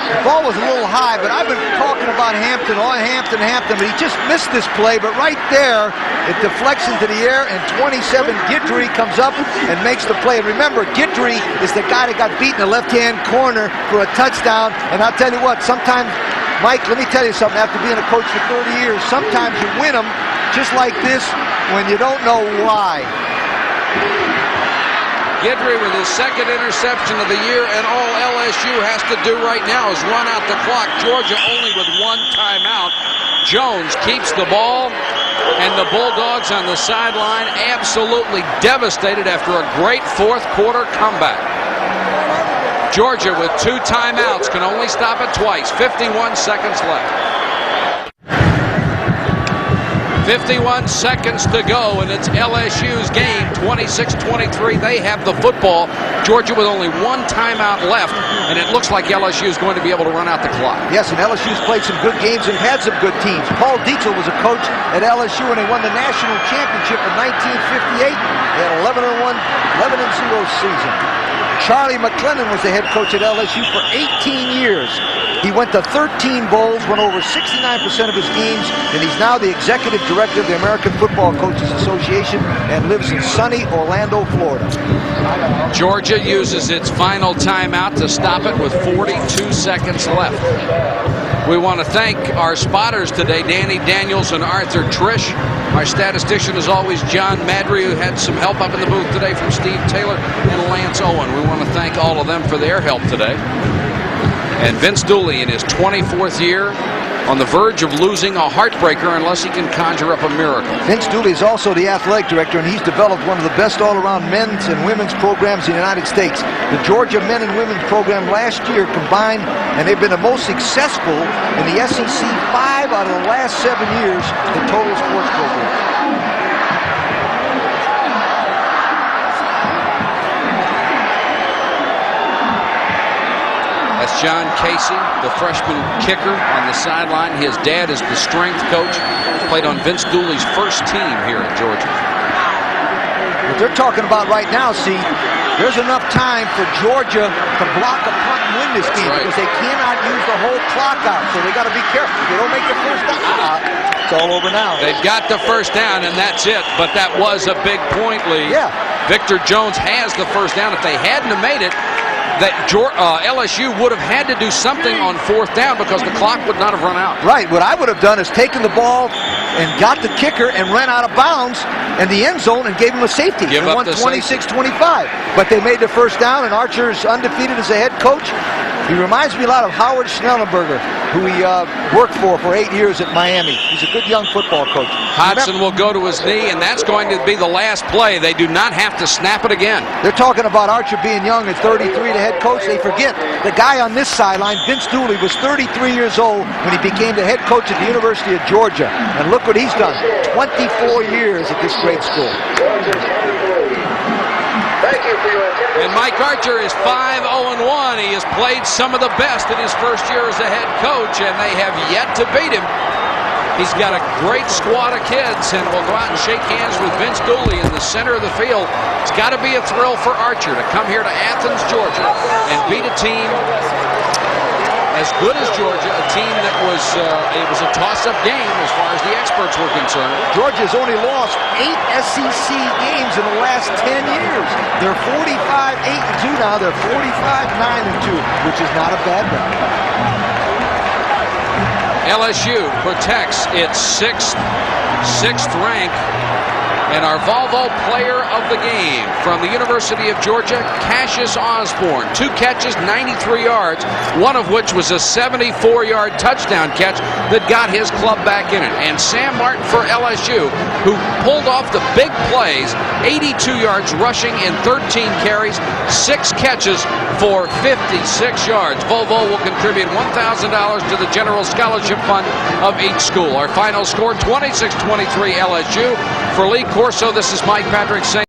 The ball was a little high, but I've been talking about Hampton, but he just missed this play. But right there, it deflects into the air, and 27 Guidry comes up and makes the play. And remember, Guidry is the guy that got beat in the left-hand corner for a touchdown. And I'll tell you what, sometimes, Mike, let me tell you something. After being a coach for 30 years, sometimes you win them just like this when you don't know why. Guidry with his second interception of the year, and all LSU has to do right now is run out the clock. Georgia only with one timeout. Jones keeps the ball, and the Bulldogs on the sideline absolutely devastated after a great fourth quarter comeback. Georgia with two timeouts can only stop it twice. 51 seconds left. 51 seconds to go, and it's LSU's game, 26-23. They have the football. Georgia with only one timeout left, and it looks like LSU is going to be able to run out the clock. Yes, and LSU's played some good games and had some good teams. Paul Dietzel was a coach at LSU, and they won the national championship in 1958. They had 11-1, 11-0 season. Charlie McClellan was the head coach at LSU for 18 years. He went to 13 bowls, won over 69% of his games, and he's now the executive director of the American Football Coaches Association and lives in sunny Orlando, Florida. Georgia uses its final timeout to stop it with 42 seconds left. We want to thank our spotters today, Danny Daniels and Arthur Trish. Our statistician is always John Madry, who had some help up in the booth today from Steve Taylor and Lance Owen. We want to thank all of them for their help today. And Vince Dooley in his 24th year, on the verge of losing a heartbreaker unless he can conjure up a miracle. Vince Dooley is also the athletic director, and he's developed one of the best all-around men's and women's programs in the United States. The Georgia men and women's program last year combined, and they've been the most successful in the SEC 5 out of the last 7 years in total sports programs. That's John Casey, the freshman kicker on the sideline. His dad is the strength coach. Played on Vince Dooley's first team here at Georgia. What they're talking about right now, see, there's enough time for Georgia to block a punt and win this game, because they cannot use the whole clock out. So they got to be careful. If they don't make the first down, it's all over now. They've got the first down, and that's it. But that was a big point lead. Yeah. Victor Jones has the first down. If they hadn't have made it, that LSU would have had to do something on fourth down because the clock would not have run out. Right. What I would have done is taken the ball and got the kicker and ran out of bounds in the end zone and gave him a safety. Give and up won the 26-25. But they made the first down, and Archer's undefeated as a head coach. He reminds me a lot of Howard Schnellenberger, who he worked for 8 years at Miami. He's a good young football coach. Hodgson will go to his knee, and that's going to be the last play. They do not have to snap it again. They're talking about Archer being young at 33, the head coach. They forget the guy on this sideline, Vince Dooley, was 33 years old when he became the head coach at the University of Georgia. And look what he's done. 24 years at this great school. Thank you for your attention. And Mike Archer is 5-0-1. He has played some of the best in his first year as a head coach, and they have yet to beat him. He's got a great squad of kids, and will go out and shake hands with Vince Dooley in the center of the field. It's got to be a thrill for Archer to come here to Athens, Georgia, and beat a team as good as Georgia, a team that was it was a toss-up game as far as the experts were concerned. Georgia's only lost 8 SEC games in the last 10 years. They're 45-8-2 now. They're 45-9-2, which is not a bad record. LSU protects its sixth rank, and our Volvo player of the game from the University of Georgia, Cassius Osborne. 2 catches, 93 yards, one of which was a 74-yard touchdown catch that got his club back in it. And Sam Martin for LSU, who pulled off the big plays, 82 yards rushing in 13 carries, 6 catches for 56 yards. Volvo will contribute $1,000 to the General Scholarship Fund of each school. Our final score, 26-23 LSU. For Lee Corso, this is Mike Patrick saying